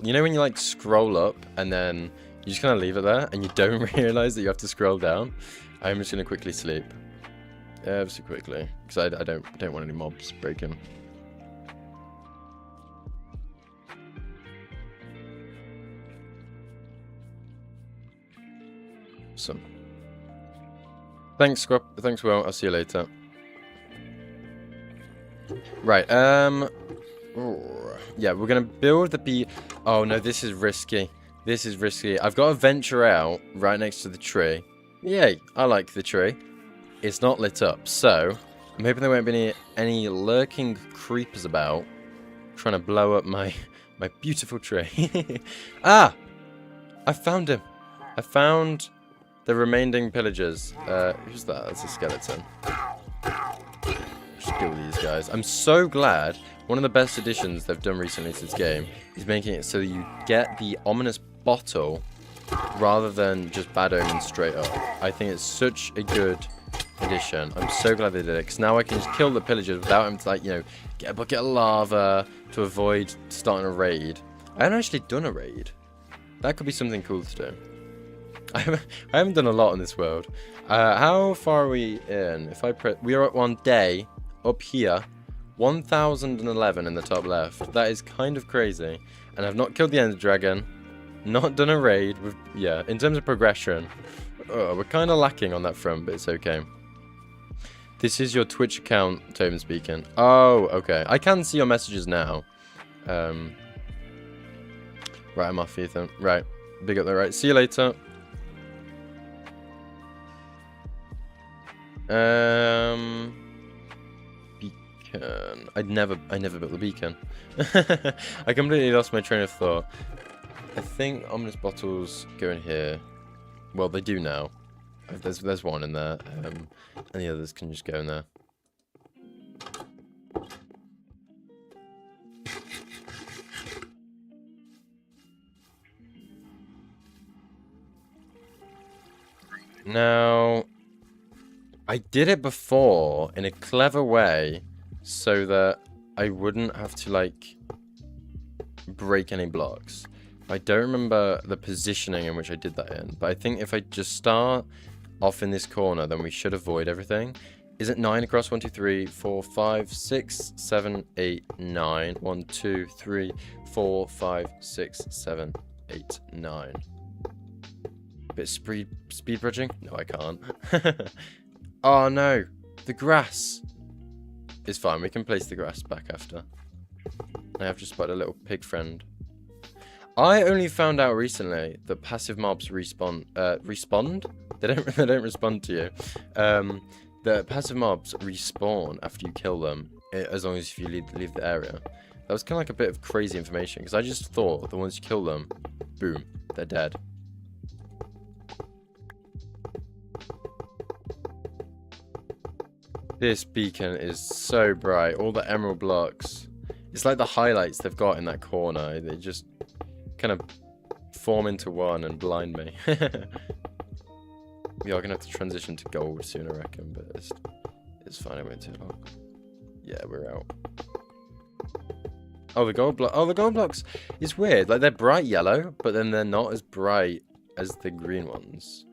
you know when you like scroll up and then you just kind of leave it there and you don't realize that you have to scroll down? I'm just gonna quickly sleep, ever so quickly, because I don't want any mobs breaking. Awesome. Thanks, Squap. Thanks, Will. I'll see you later. Right, yeah, we're gonna build the bee. Oh no, this is risky. This is risky. I've got to venture out right next to the tree. Yay, I like the tree. It's not lit up, so I'm hoping there won't be any lurking creepers about trying to blow up my beautiful tree. Ah! I found him. I found the remaining pillagers. Who's that? That's a skeleton. Just kill these guys. I'm so glad. One of the best additions they've done recently to this game is making it so you get the ominous bottle rather than just bad omen straight up. I think it's such a good addition. I'm so glad they did it, because now I can just kill the pillagers without having to, like, you know, get a bucket of lava to avoid starting a raid. I haven't actually done a raid. That could be something cool to do. I haven't done a lot in this world. How far are we in? If I press, we are at one day up here, 1011 in the top left. That is kind of crazy. And I've not killed the Ender Dragon, not done a raid. Yeah, in terms of progression, we're kind of lacking on that front, but it's okay. This is your Twitch account, Tobin speaking. Oh, okay. I can see your messages now. Right, I'm off, Ethan. Right, big up there. Right, see you later. Beacon. I never built the beacon. I completely lost my train of thought. I think ominous bottles go in here. Well, they do now. There's one in there, and the others can just go in there. Now, I did it before in a clever way so that I wouldn't have to, like, break any blocks. I don't remember the positioning in which I did that in, but I think if I just start off in this corner, then we should avoid everything. Is it 9 across? 1, 2, 3, 4, 5, 6, 7, 8, 9. 1, 2, 3, 4, 5, 6, 7, 8, 9. Bit speed bridging? No, I can't. Oh no, the grass. It's fine, we can place the grass back after. I have just spotted a little pig friend. I only found out recently that passive mobs respond. They don't respond to you. The passive mobs respawn after you kill them, as long as you leave the area. That was kind of like a bit of crazy information, because I just thought that once you kill them, boom, they're dead. This beacon is so bright. All the emerald blocks. It's like the highlights they've got in that corner. They just kind of form into one and blind me. We are going to have to transition to gold soon, I reckon. But it's fine. It won't take long. Yeah, we're out. Oh, the gold block. Oh, the gold blocks is weird. Like, they're bright yellow, but then they're not as bright as the green ones.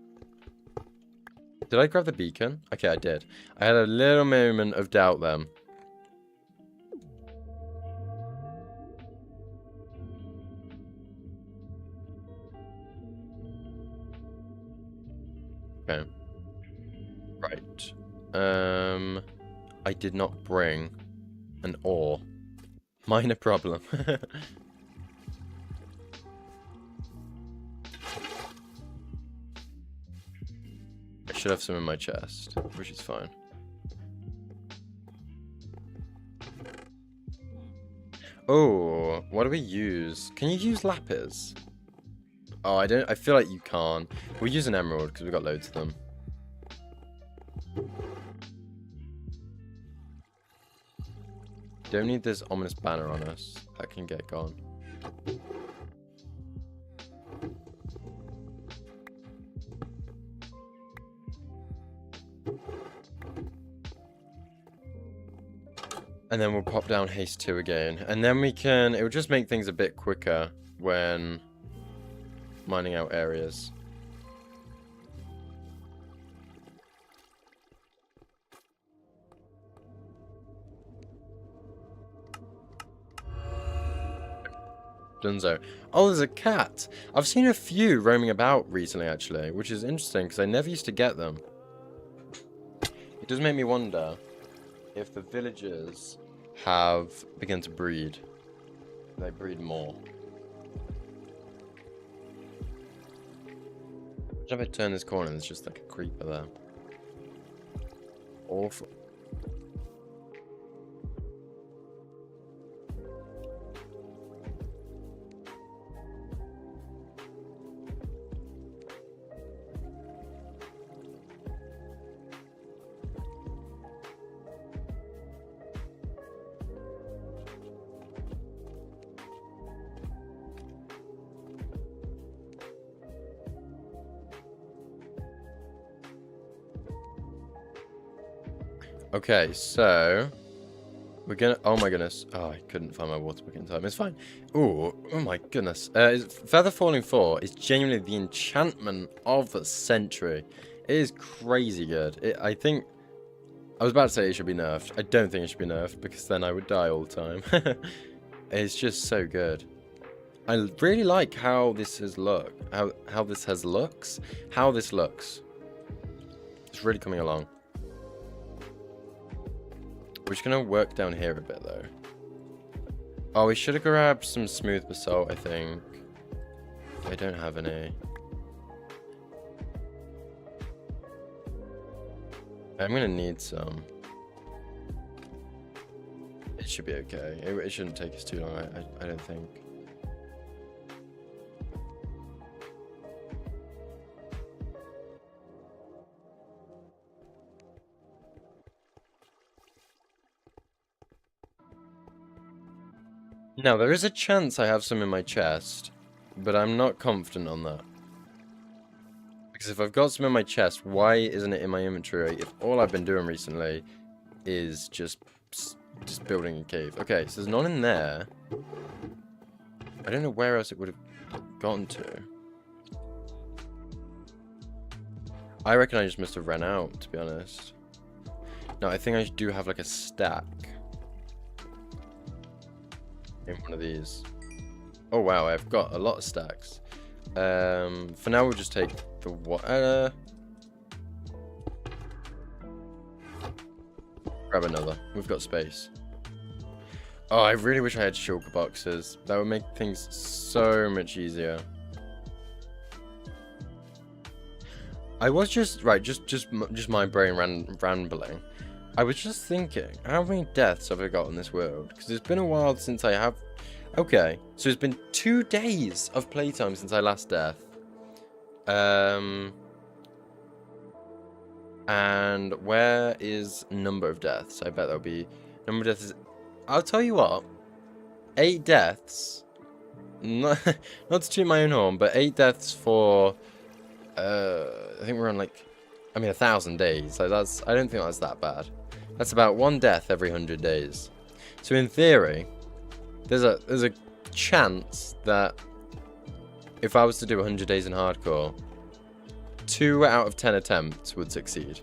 Did I grab the beacon? Okay, I did. I had a little moment of doubt then. Okay. Right. I did not bring an ore. Minor problem. I should have some in my chest, which is fine. Oh, what do we use? Can you use lapis? Oh, I feel like you can't. We'll use an emerald because we've got loads of them. Don't need this ominous banner on us. That can get gone. And then we'll pop down haste 2 again. And then we can... It will just make things a bit quicker when mining out areas. Dunzo. Oh, there's a cat. I've seen a few roaming about recently, actually, which is interesting because I never used to get them. It does make me wonder if the villagers have begun to breed. They breed more. If I turn this corner, there's just like a creeper there. Awful. Okay, so we're gonna. Oh my goodness! Oh, I couldn't find my water book in time. It's fine. Ooh, oh my goodness! Feather Falling 4 is genuinely the enchantment of the century. It is crazy good. I think I was about to say it should be nerfed. I don't think it should be nerfed because then I would die all the time. It's just so good. I really like how this has how this looks. It's really coming along. We're just gonna work down here a bit though. Oh, we should have grabbed some smooth basalt, I think. I don't have any. I'm gonna need some. It should be okay. It shouldn't take us too long, I don't think. Now, there is a chance I have some in my chest, but I'm not confident on that. Because if I've got some in my chest, why isn't it in my inventory if all I've been doing recently is just building a cave? Okay, so there's none in there. I don't know where else it would have gone to. I reckon I just must have ran out, to be honest. No, I think I do have like a stack in one of these. Oh wow, I've got a lot of stacks. For now we'll just take the water. Grab another. We've got space. Oh, I really wish I had shulker boxes. That would make things so much easier. I was just just my brain rambling. I was just thinking, how many deaths have I got in this world? Because it's been a while since I have. Okay, so it's been 2 days of playtime since I last death. And where is number of deaths? I bet that'll be number of deaths. I'll tell you what, 8 deaths. Not to toot my own horn, but 8 deaths for. I think we're on like, I mean, 1,000 days. Like that's. I don't think that's that bad. That's about 1 death every 100 days. So in theory, there's a chance that if I was to do 100 days in hardcore, 2 out of 10 attempts would succeed.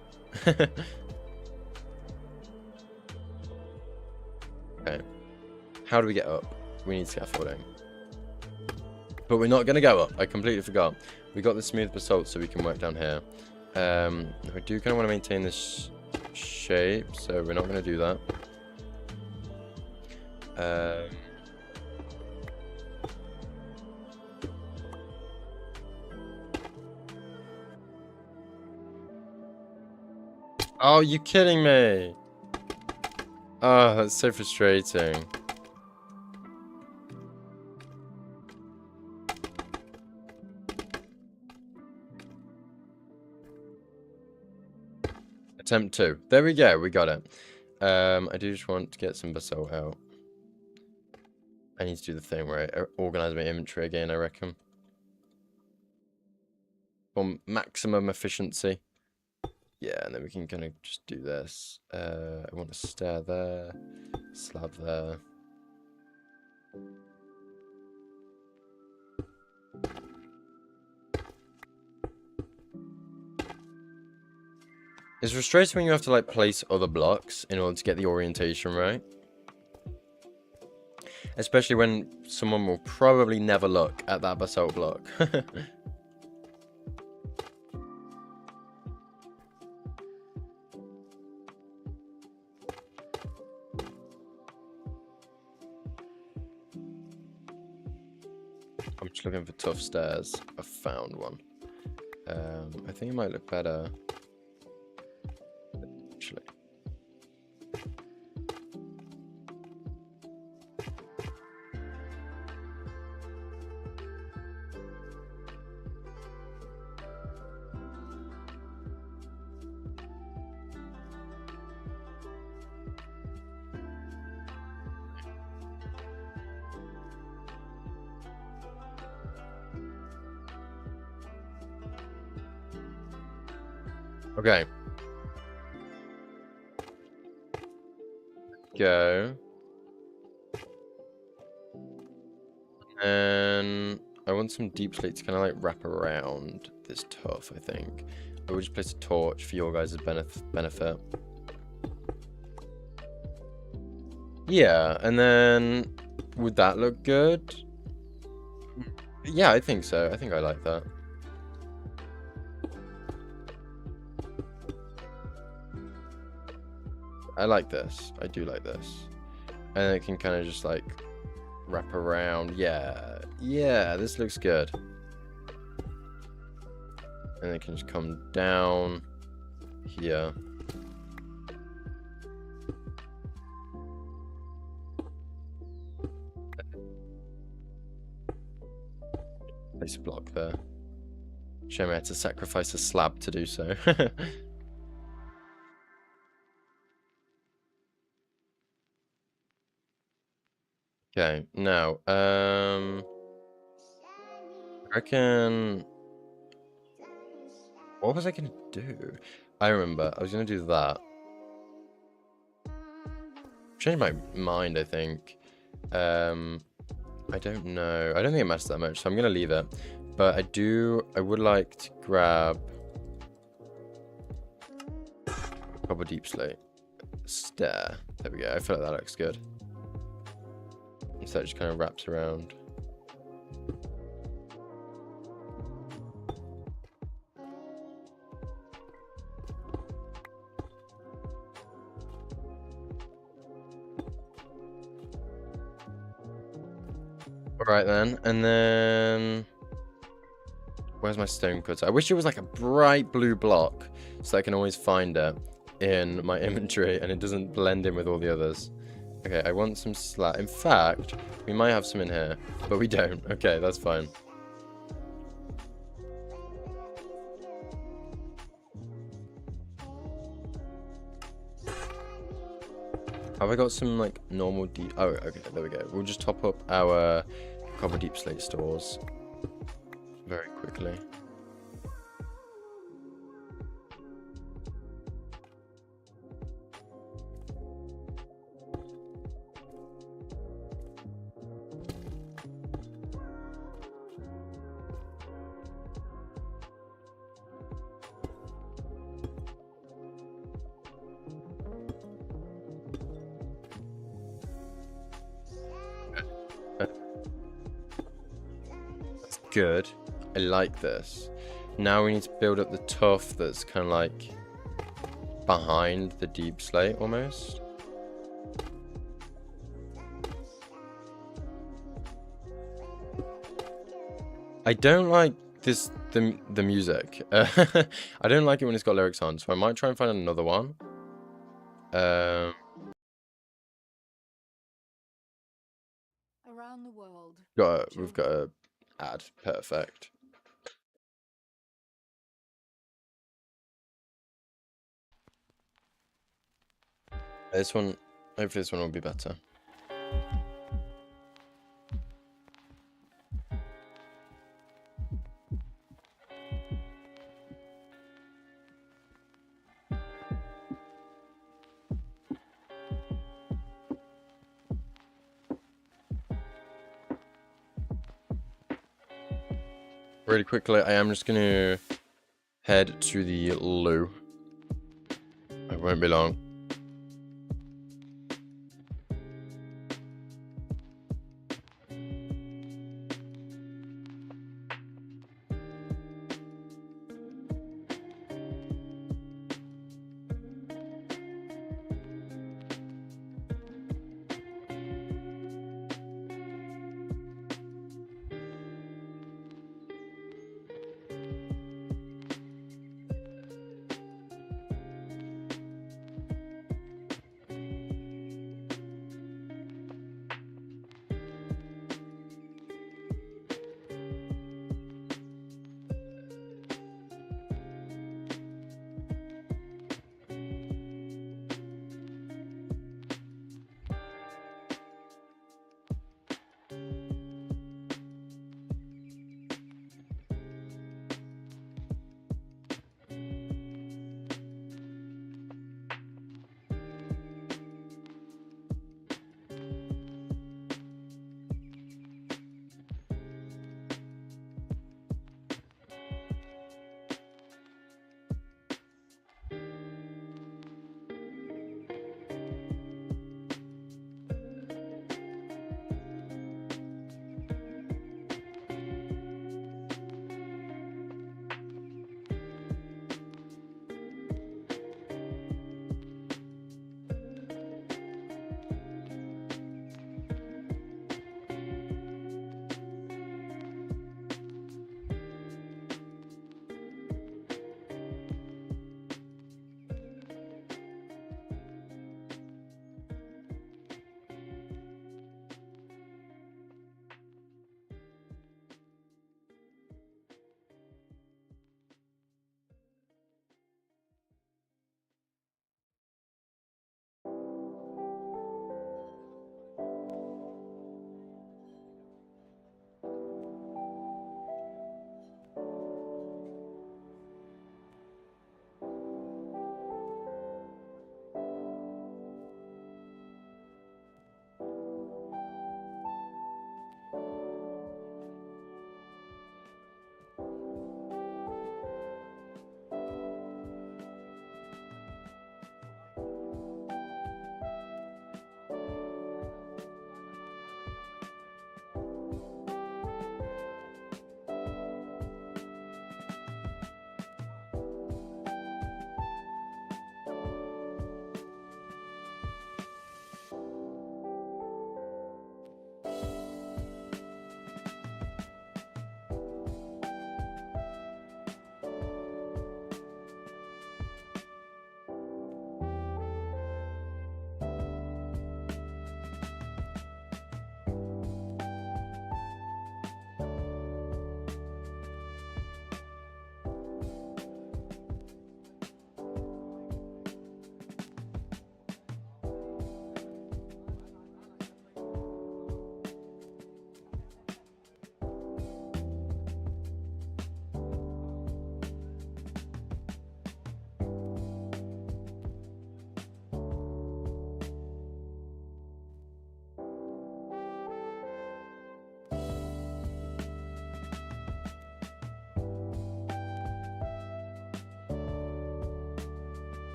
Okay. How do we get up? We need scaffolding. But we're not going to go up. I completely forgot. We got the smooth basalt so we can work down here. We do kind of want to maintain this shape, so we're not going to do that. Oh, you kidding me? Oh, that's so frustrating. Attempt 2. There we go. We got it. I do just want to get some basalt out. I need to do the thing where I organize my inventory again, I reckon. For maximum efficiency. Yeah, and then we can kind of just do this. I want a stair there. Slab there. It's frustrating when you have to like place other blocks in order to get the orientation right. Especially when someone will probably never look at that basalt block. I'm just looking for tough stairs. I found one. I think it might look better. Actually. Okay. Go. And I want some deep slate to kind of like wrap around this tuff, I think. I will just place a torch for your guys' benefit. Yeah, and then would that look good? Yeah, I think so. I think I like that. I like this. I do like this. And it can kind of just like wrap around. Yeah. Yeah, this looks good. And it can just come down here. Place a block there. Shame I had to sacrifice a slab to do so. Okay, now, I reckon, what was I gonna do? I remember, I was gonna do that. Changed my mind, I think. I don't know. I don't think it matters that much, so I'm gonna leave it. But I would like to grab a couple deep slate. Stair. There we go. I feel like that looks good. So that just kind of wraps around. Alright then, and then where's my stone cutter? I wish it was like a bright blue block so I can always find it in my inventory and it doesn't blend in with all the others. Okay, I want some In fact, we might have some in here, but we don't. Okay, that's fine. Have I got some like normal deep? Oh, okay, there we go. We'll just top up our copper deep slate stores very quickly. Good. I like this. Now we need to build up the tuff that's kind of like behind the deep slate almost. I don't like this the music. I don't like it when it's got lyrics on, so I might try and find another one. Around the world. We've got to add. Perfect. This one, hopefully this one will be better. Really quickly, I am just going to head to the loo. It won't be long.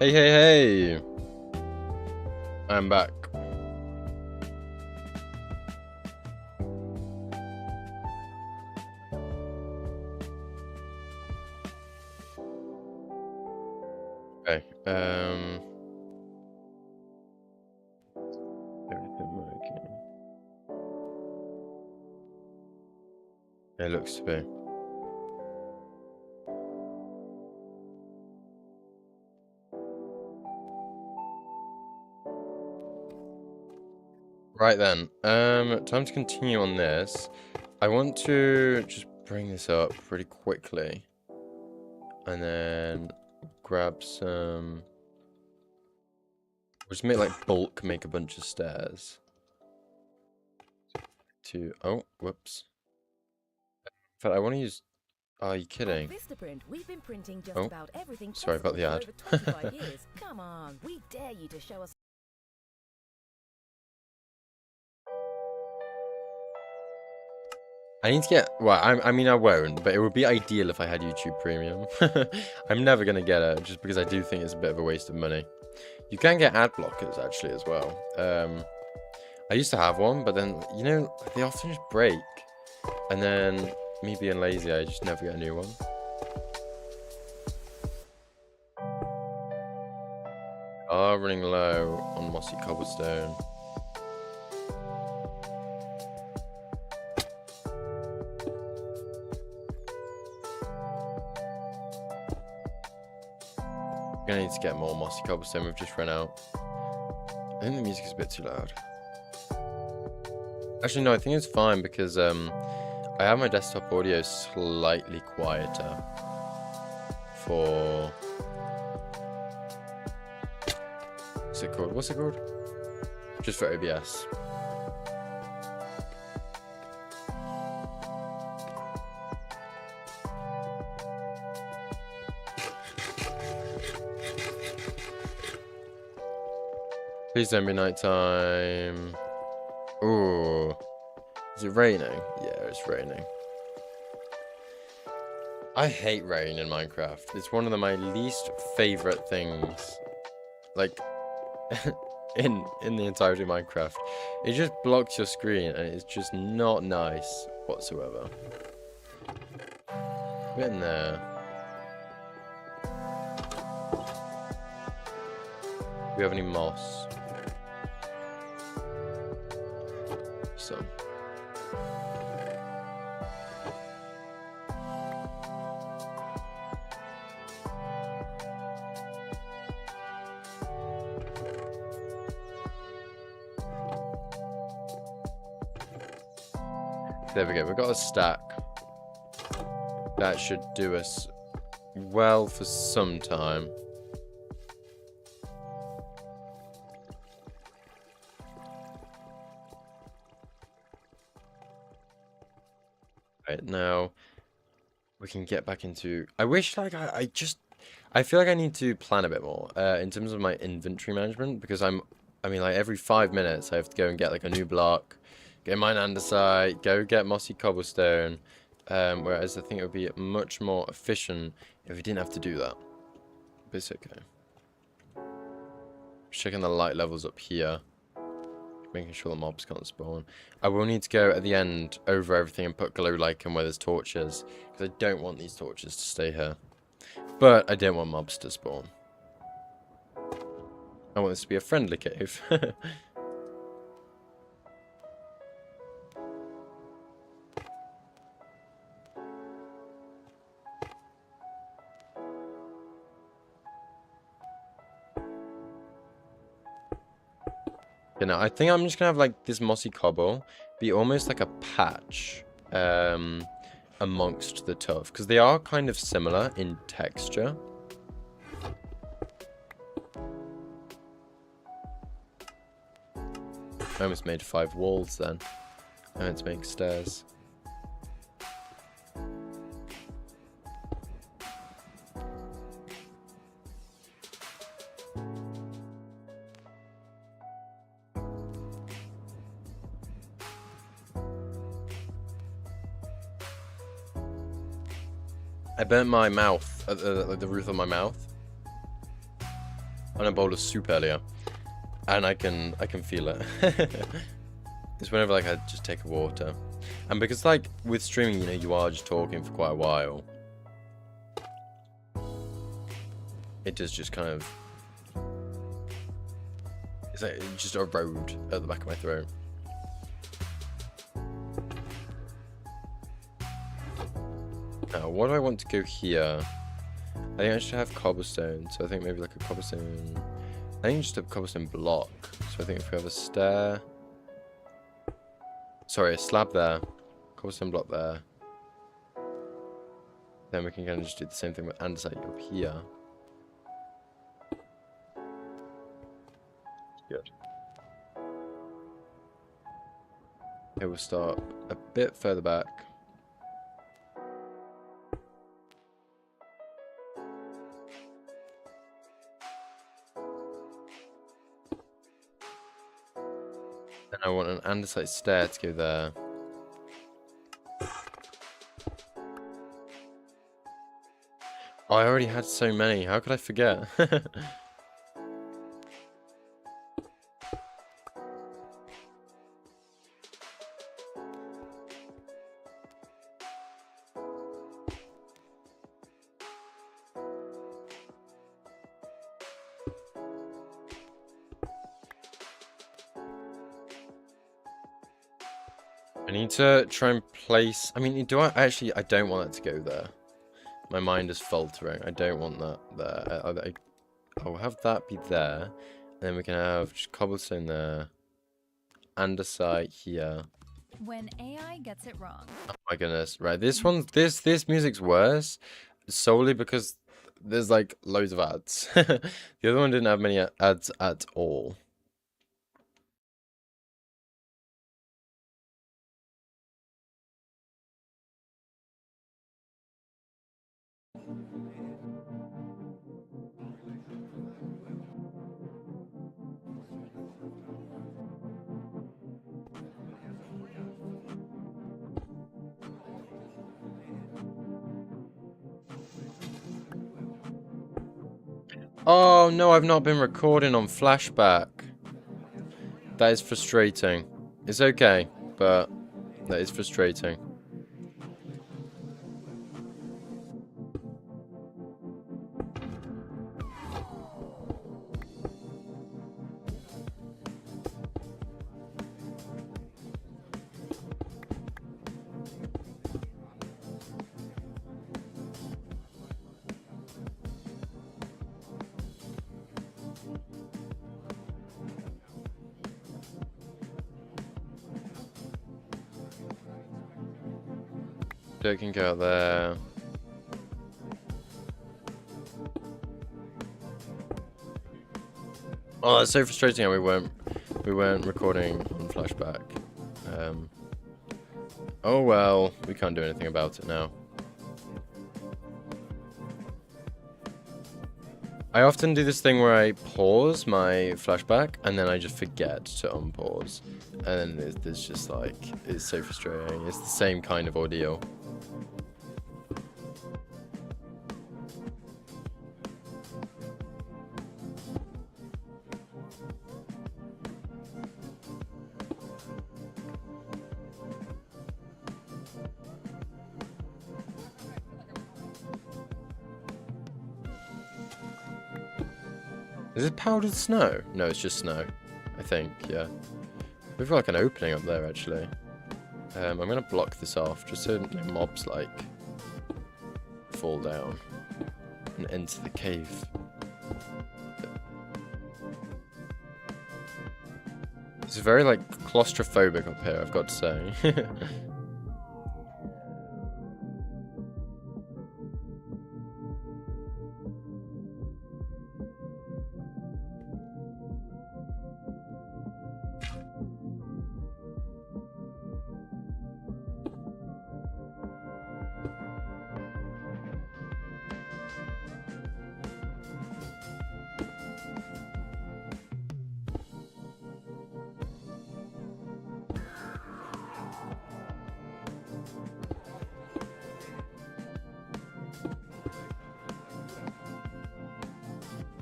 Hey, hey, hey! I'm back. Okay, everything working. It looks to be. Right then, time to continue on this. I want to just bring this up pretty quickly. And then grab some... We'll just make like bulk, make a bunch of stairs. Oh, whoops. In fact, I want to use... Oh, are you kidding? We've been printing just Oh, about everything sorry about the ad. for over 25 years. Come on, we dare you to show us. I need to get... Well, I mean, I won't, but it would be ideal if I had YouTube Premium. I'm never going to get it, just because I do think it's a bit of a waste of money. You can get ad blockers, actually, as well. I used to have one, but then, you know, they often just break. And then, me being lazy, I just never get a new one. Running low on mossy cobblestone. I'm gonna need to get more mossy cobblestone. We've just run out. I think the music is a bit too loud. Actually, no, I think it's fine because I have my desktop audio slightly quieter for... What's it called? What's it called? Just for OBS. Please don't be nighttime. Ooh. Is it raining? Yeah, it's raining. I hate rain in Minecraft. It's one of my least favorite things. Like, in the entirety of Minecraft. It just blocks your screen and it's just not nice whatsoever. Get in there. Do we have any moss? Some. There we go, we've got a stack. That should do us well for some time. Right, now we can get back into... I wish, like, I feel like I need to plan a bit more in terms of my inventory management, because I mean, like, every 5 minutes I have to go and get, like, a new block, get mine andesite, go get mossy cobblestone, whereas I think it would be much more efficient if we didn't have to do that. But it's okay. Checking the light levels up here. Making sure the mobs can't spawn. I will need to go at the end over everything and put glow lichen where there's torches, because I don't want these torches to stay here. But I don't want mobs to spawn. I want this to be a friendly cave. You know, I think I'm just gonna have like this mossy cobble be almost like a patch amongst the tuff, because they are kind of similar in texture. I almost made 5 walls then. I meant to make stairs. I burnt my mouth, like the roof of my mouth. in a bowl of soup earlier, and I can feel it. It's whenever like I just take a water, and because like with streaming, you know, you are just talking for quite a while. It does just kind of, it's like it just erode at the back of my throat. Now, what do I want to go here? I think I should have cobblestone, so I think maybe like a cobblestone. I think just a cobblestone block. So I think if we have a stair, sorry, a slab there, cobblestone block there, then we can kind of just do the same thing with andesite up here. Good. Okay, we'll start a bit further back. And I want an andesite stair to go there. Oh, I already had so many. How could I forget? I need to try and place... I mean, do I... Actually, I don't want that to go there. My mind is faltering. I don't want that there. I'll have that be there. And then we can have just cobblestone there. Andesite here. When AI gets it wrong. Oh my goodness. Right, this one... This music's worse. Solely because there's, like, loads of ads. The other one didn't have many ads at all. Oh no, I've not been recording on flashback. That is frustrating. It's okay, but that is frustrating. Dirt can go out there. Oh, that's so frustrating how we weren't recording on flashback. Oh well, we can't do anything about it now. I often do this thing where I pause my flashback and then I just forget to unpause. And then it's just like, it's so frustrating. It's the same kind of ordeal. Is it powdered snow? No, it's just snow. I think, yeah. We've got like an opening up there, actually. I'm gonna block this off, just so no mobs, like, fall down and enter the cave. It's very, like, claustrophobic up here, I've got to say.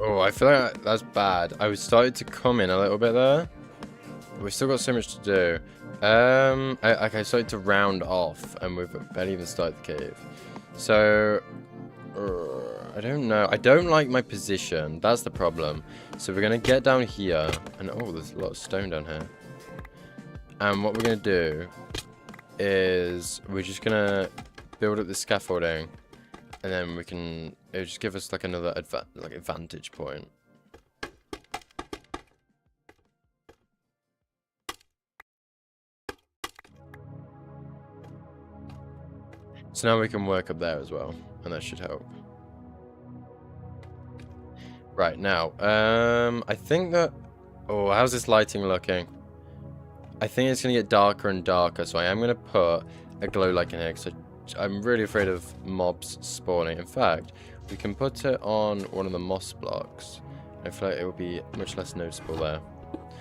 Oh, I feel like that's bad. I was starting to come in a little bit there. We've still got so much to do. I started to round off, and we've barely even started the cave. So, I don't know. I don't like my position. That's the problem. So we're gonna get down here, and oh, there's a lot of stone down here. And what we're gonna do is we're just gonna build up the scaffolding, and then we can. It'll just give us like another vantage point. So now we can work up there as well, and that should help. Right, now, I think that... Oh, how's this lighting looking? I think it's going to get darker and darker, so I am going to put a glow light in here, because I'm really afraid of mobs spawning. In fact, we can put it on one of the moss blocks. I feel like it will be much less noticeable there,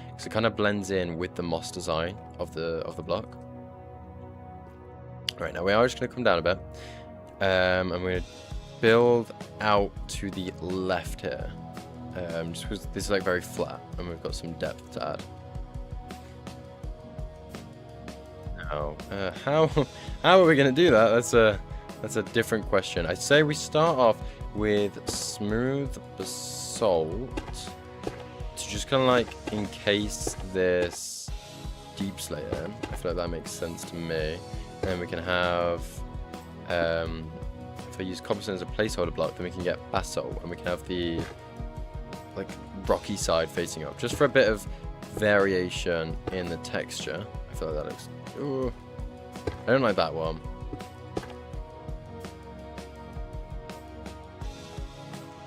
because it kind of blends in with the moss design of the block. Right, now we are just going to come down a bit, and we're going to build out to the left here, just because this is like very flat, and we've got some depth to add. Now, how are we going to do that? That's a different question. I'd say we start off with smooth basalt to just kind of like encase this deep slate in. I feel like that makes sense to me. And then we can have, if I use cobblestone as a placeholder block, then we can get basalt, and we can have the like rocky side facing up, just for a bit of variation in the texture. I feel like that looks. Ooh, I don't like that one.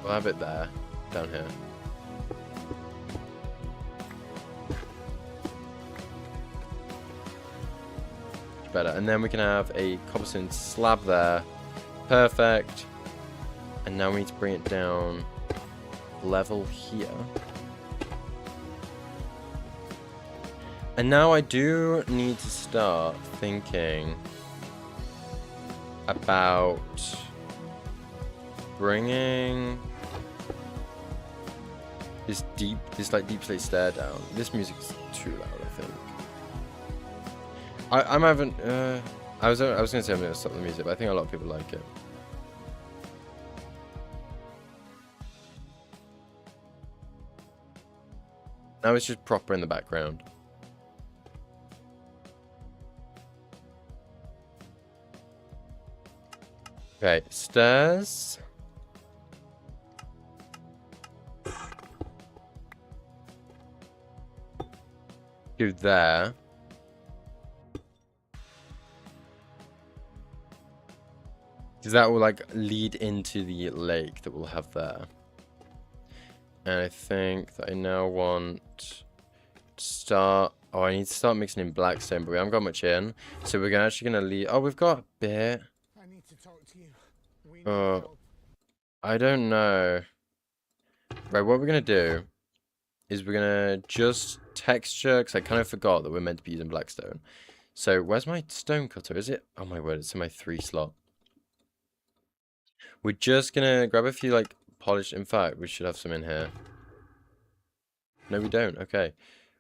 We'll have it there, down here. Better, and then we can have a cobblestone slab there. Perfect. And now we need to bring it down level here. And now I do need to start thinking about bringing this deep slate stair down. This music's too loud, I think. I'm having. I was gonna say I'm gonna stop the music, but I think a lot of people like it. Now it's just proper in the background. Okay, stairs. Go there. Because that will like lead into the lake that we'll have there. And I think that I now want to start. Oh, I need to start mixing in blackstone, but we haven't got much in. So we're actually going to leave. Oh, we've got a bit. I need to talk to you. We need Oh, help. I don't know. Right, what we're going to do is we're going to just texture, because I kind of forgot that we're meant to be using blackstone. So where's my stone cutter? Is it? Oh my word, it's in my 3 slot. We're just gonna grab a few like polished. In fact, we should have some in here. No, we don't. Okay,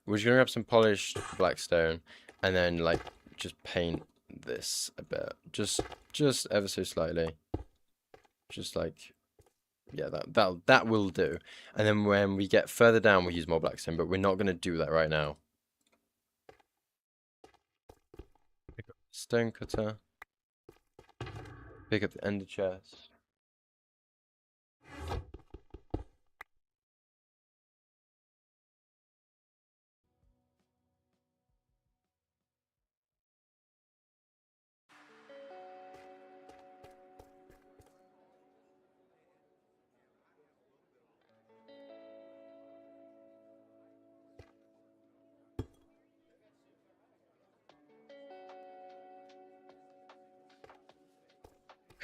we're just gonna grab some polished blackstone, and then like just paint this a bit, just ever so slightly. Just like, yeah, that will do. And then when we get further down, we'll use more blackstone, but we're not gonna do that right now. Pick up the stone cutter. Pick up the ender chest.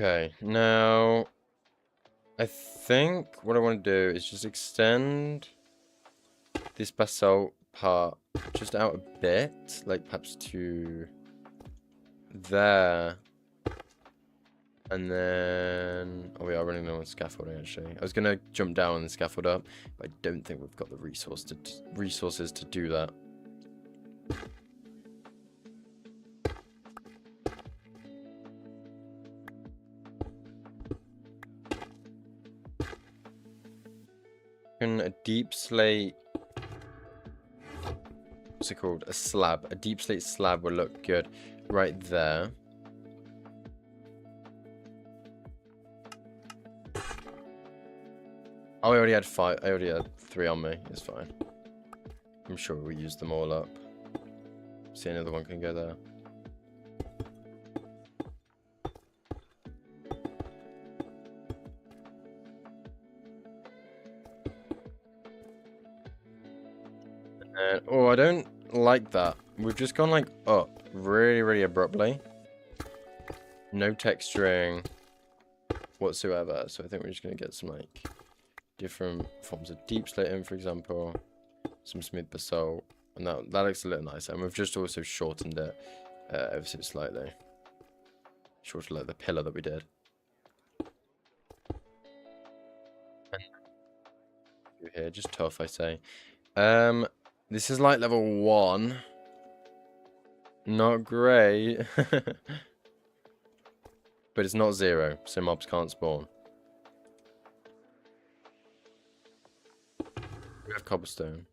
Okay, now I think what I want to do is just extend this basalt part just out a bit, like perhaps to there. And then, oh, we are running low on scaffolding actually. I was gonna jump down and scaffold up, but I don't think we've got the resources to do that. And a deep slate. What's it called? A slab. A deep slate slab will look good right there. Oh, I already had 5. I already had 3 on me. It's fine. I'm sure we used them all up. See, another one can go there. And, oh, I don't like that. We've just gone like up really, really abruptly. No texturing whatsoever. So I think we're just gonna get some like different forms of deep slate in, for example, some smooth basalt, and that looks a little nicer. And we've just also shortened it ever so slightly. Shortened like the pillar that we did. And here, just tough, I say. This is like level 1. Not great. But it's not 0, so mobs can't spawn. We have cobblestone.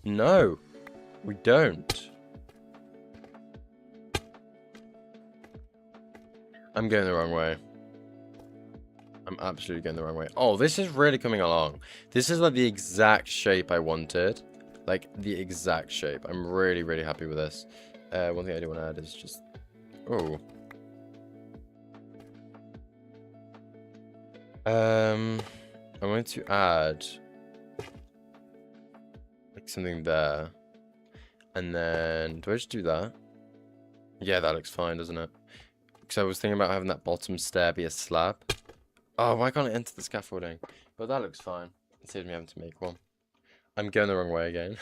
No, we don't. I'm going the wrong way. I'm absolutely going the wrong way. Oh, this is really coming along. This is like the exact shape I wanted. Like the exact shape. I'm really, really happy with this. One thing I do want to add is just... Oh. I want to add... like something there. And then... do I just do that? Yeah, that looks fine, doesn't it? Because I was thinking about having that bottom stair be a slab. Oh, why can't it enter the scaffolding? But that looks fine. It saves me having to make one. I'm going the wrong way again.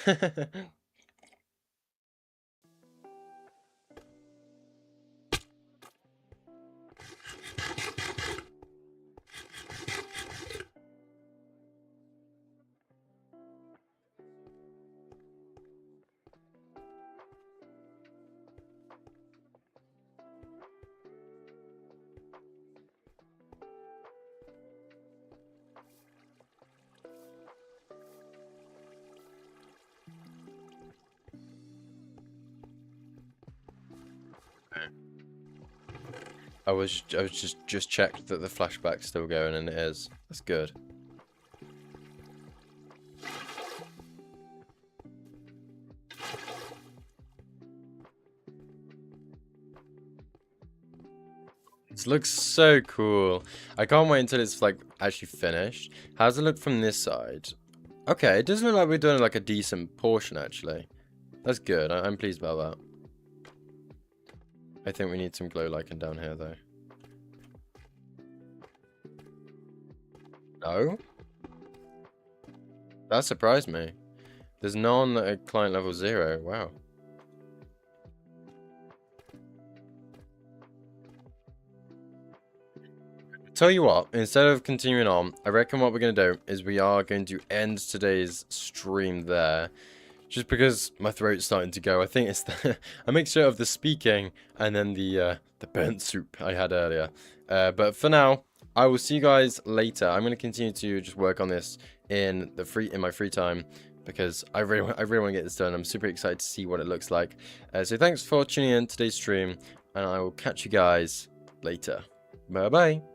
I was just checked that the flashback's still going, and it is. That's good. This looks so cool. I can't wait until it's like actually finished. How does it look from this side? Okay, it does look like we're doing like a decent portion actually. That's good. I'm pleased about that. I think we need some glow lichen down here though. No? That surprised me. There's none at client level 0. Wow. Tell you what, instead of continuing on, I reckon what we're going to do is we are going to end today's stream there. Just because my throat's starting to go. I think it's a mixture of the speaking and then the burnt soup I had earlier. But for now, I will see you guys later. I'm going to continue to just work on this in my free time because I really want to get this done. I'm super excited to see what it looks like. So thanks for tuning in today's stream, and I will catch you guys later. Bye bye.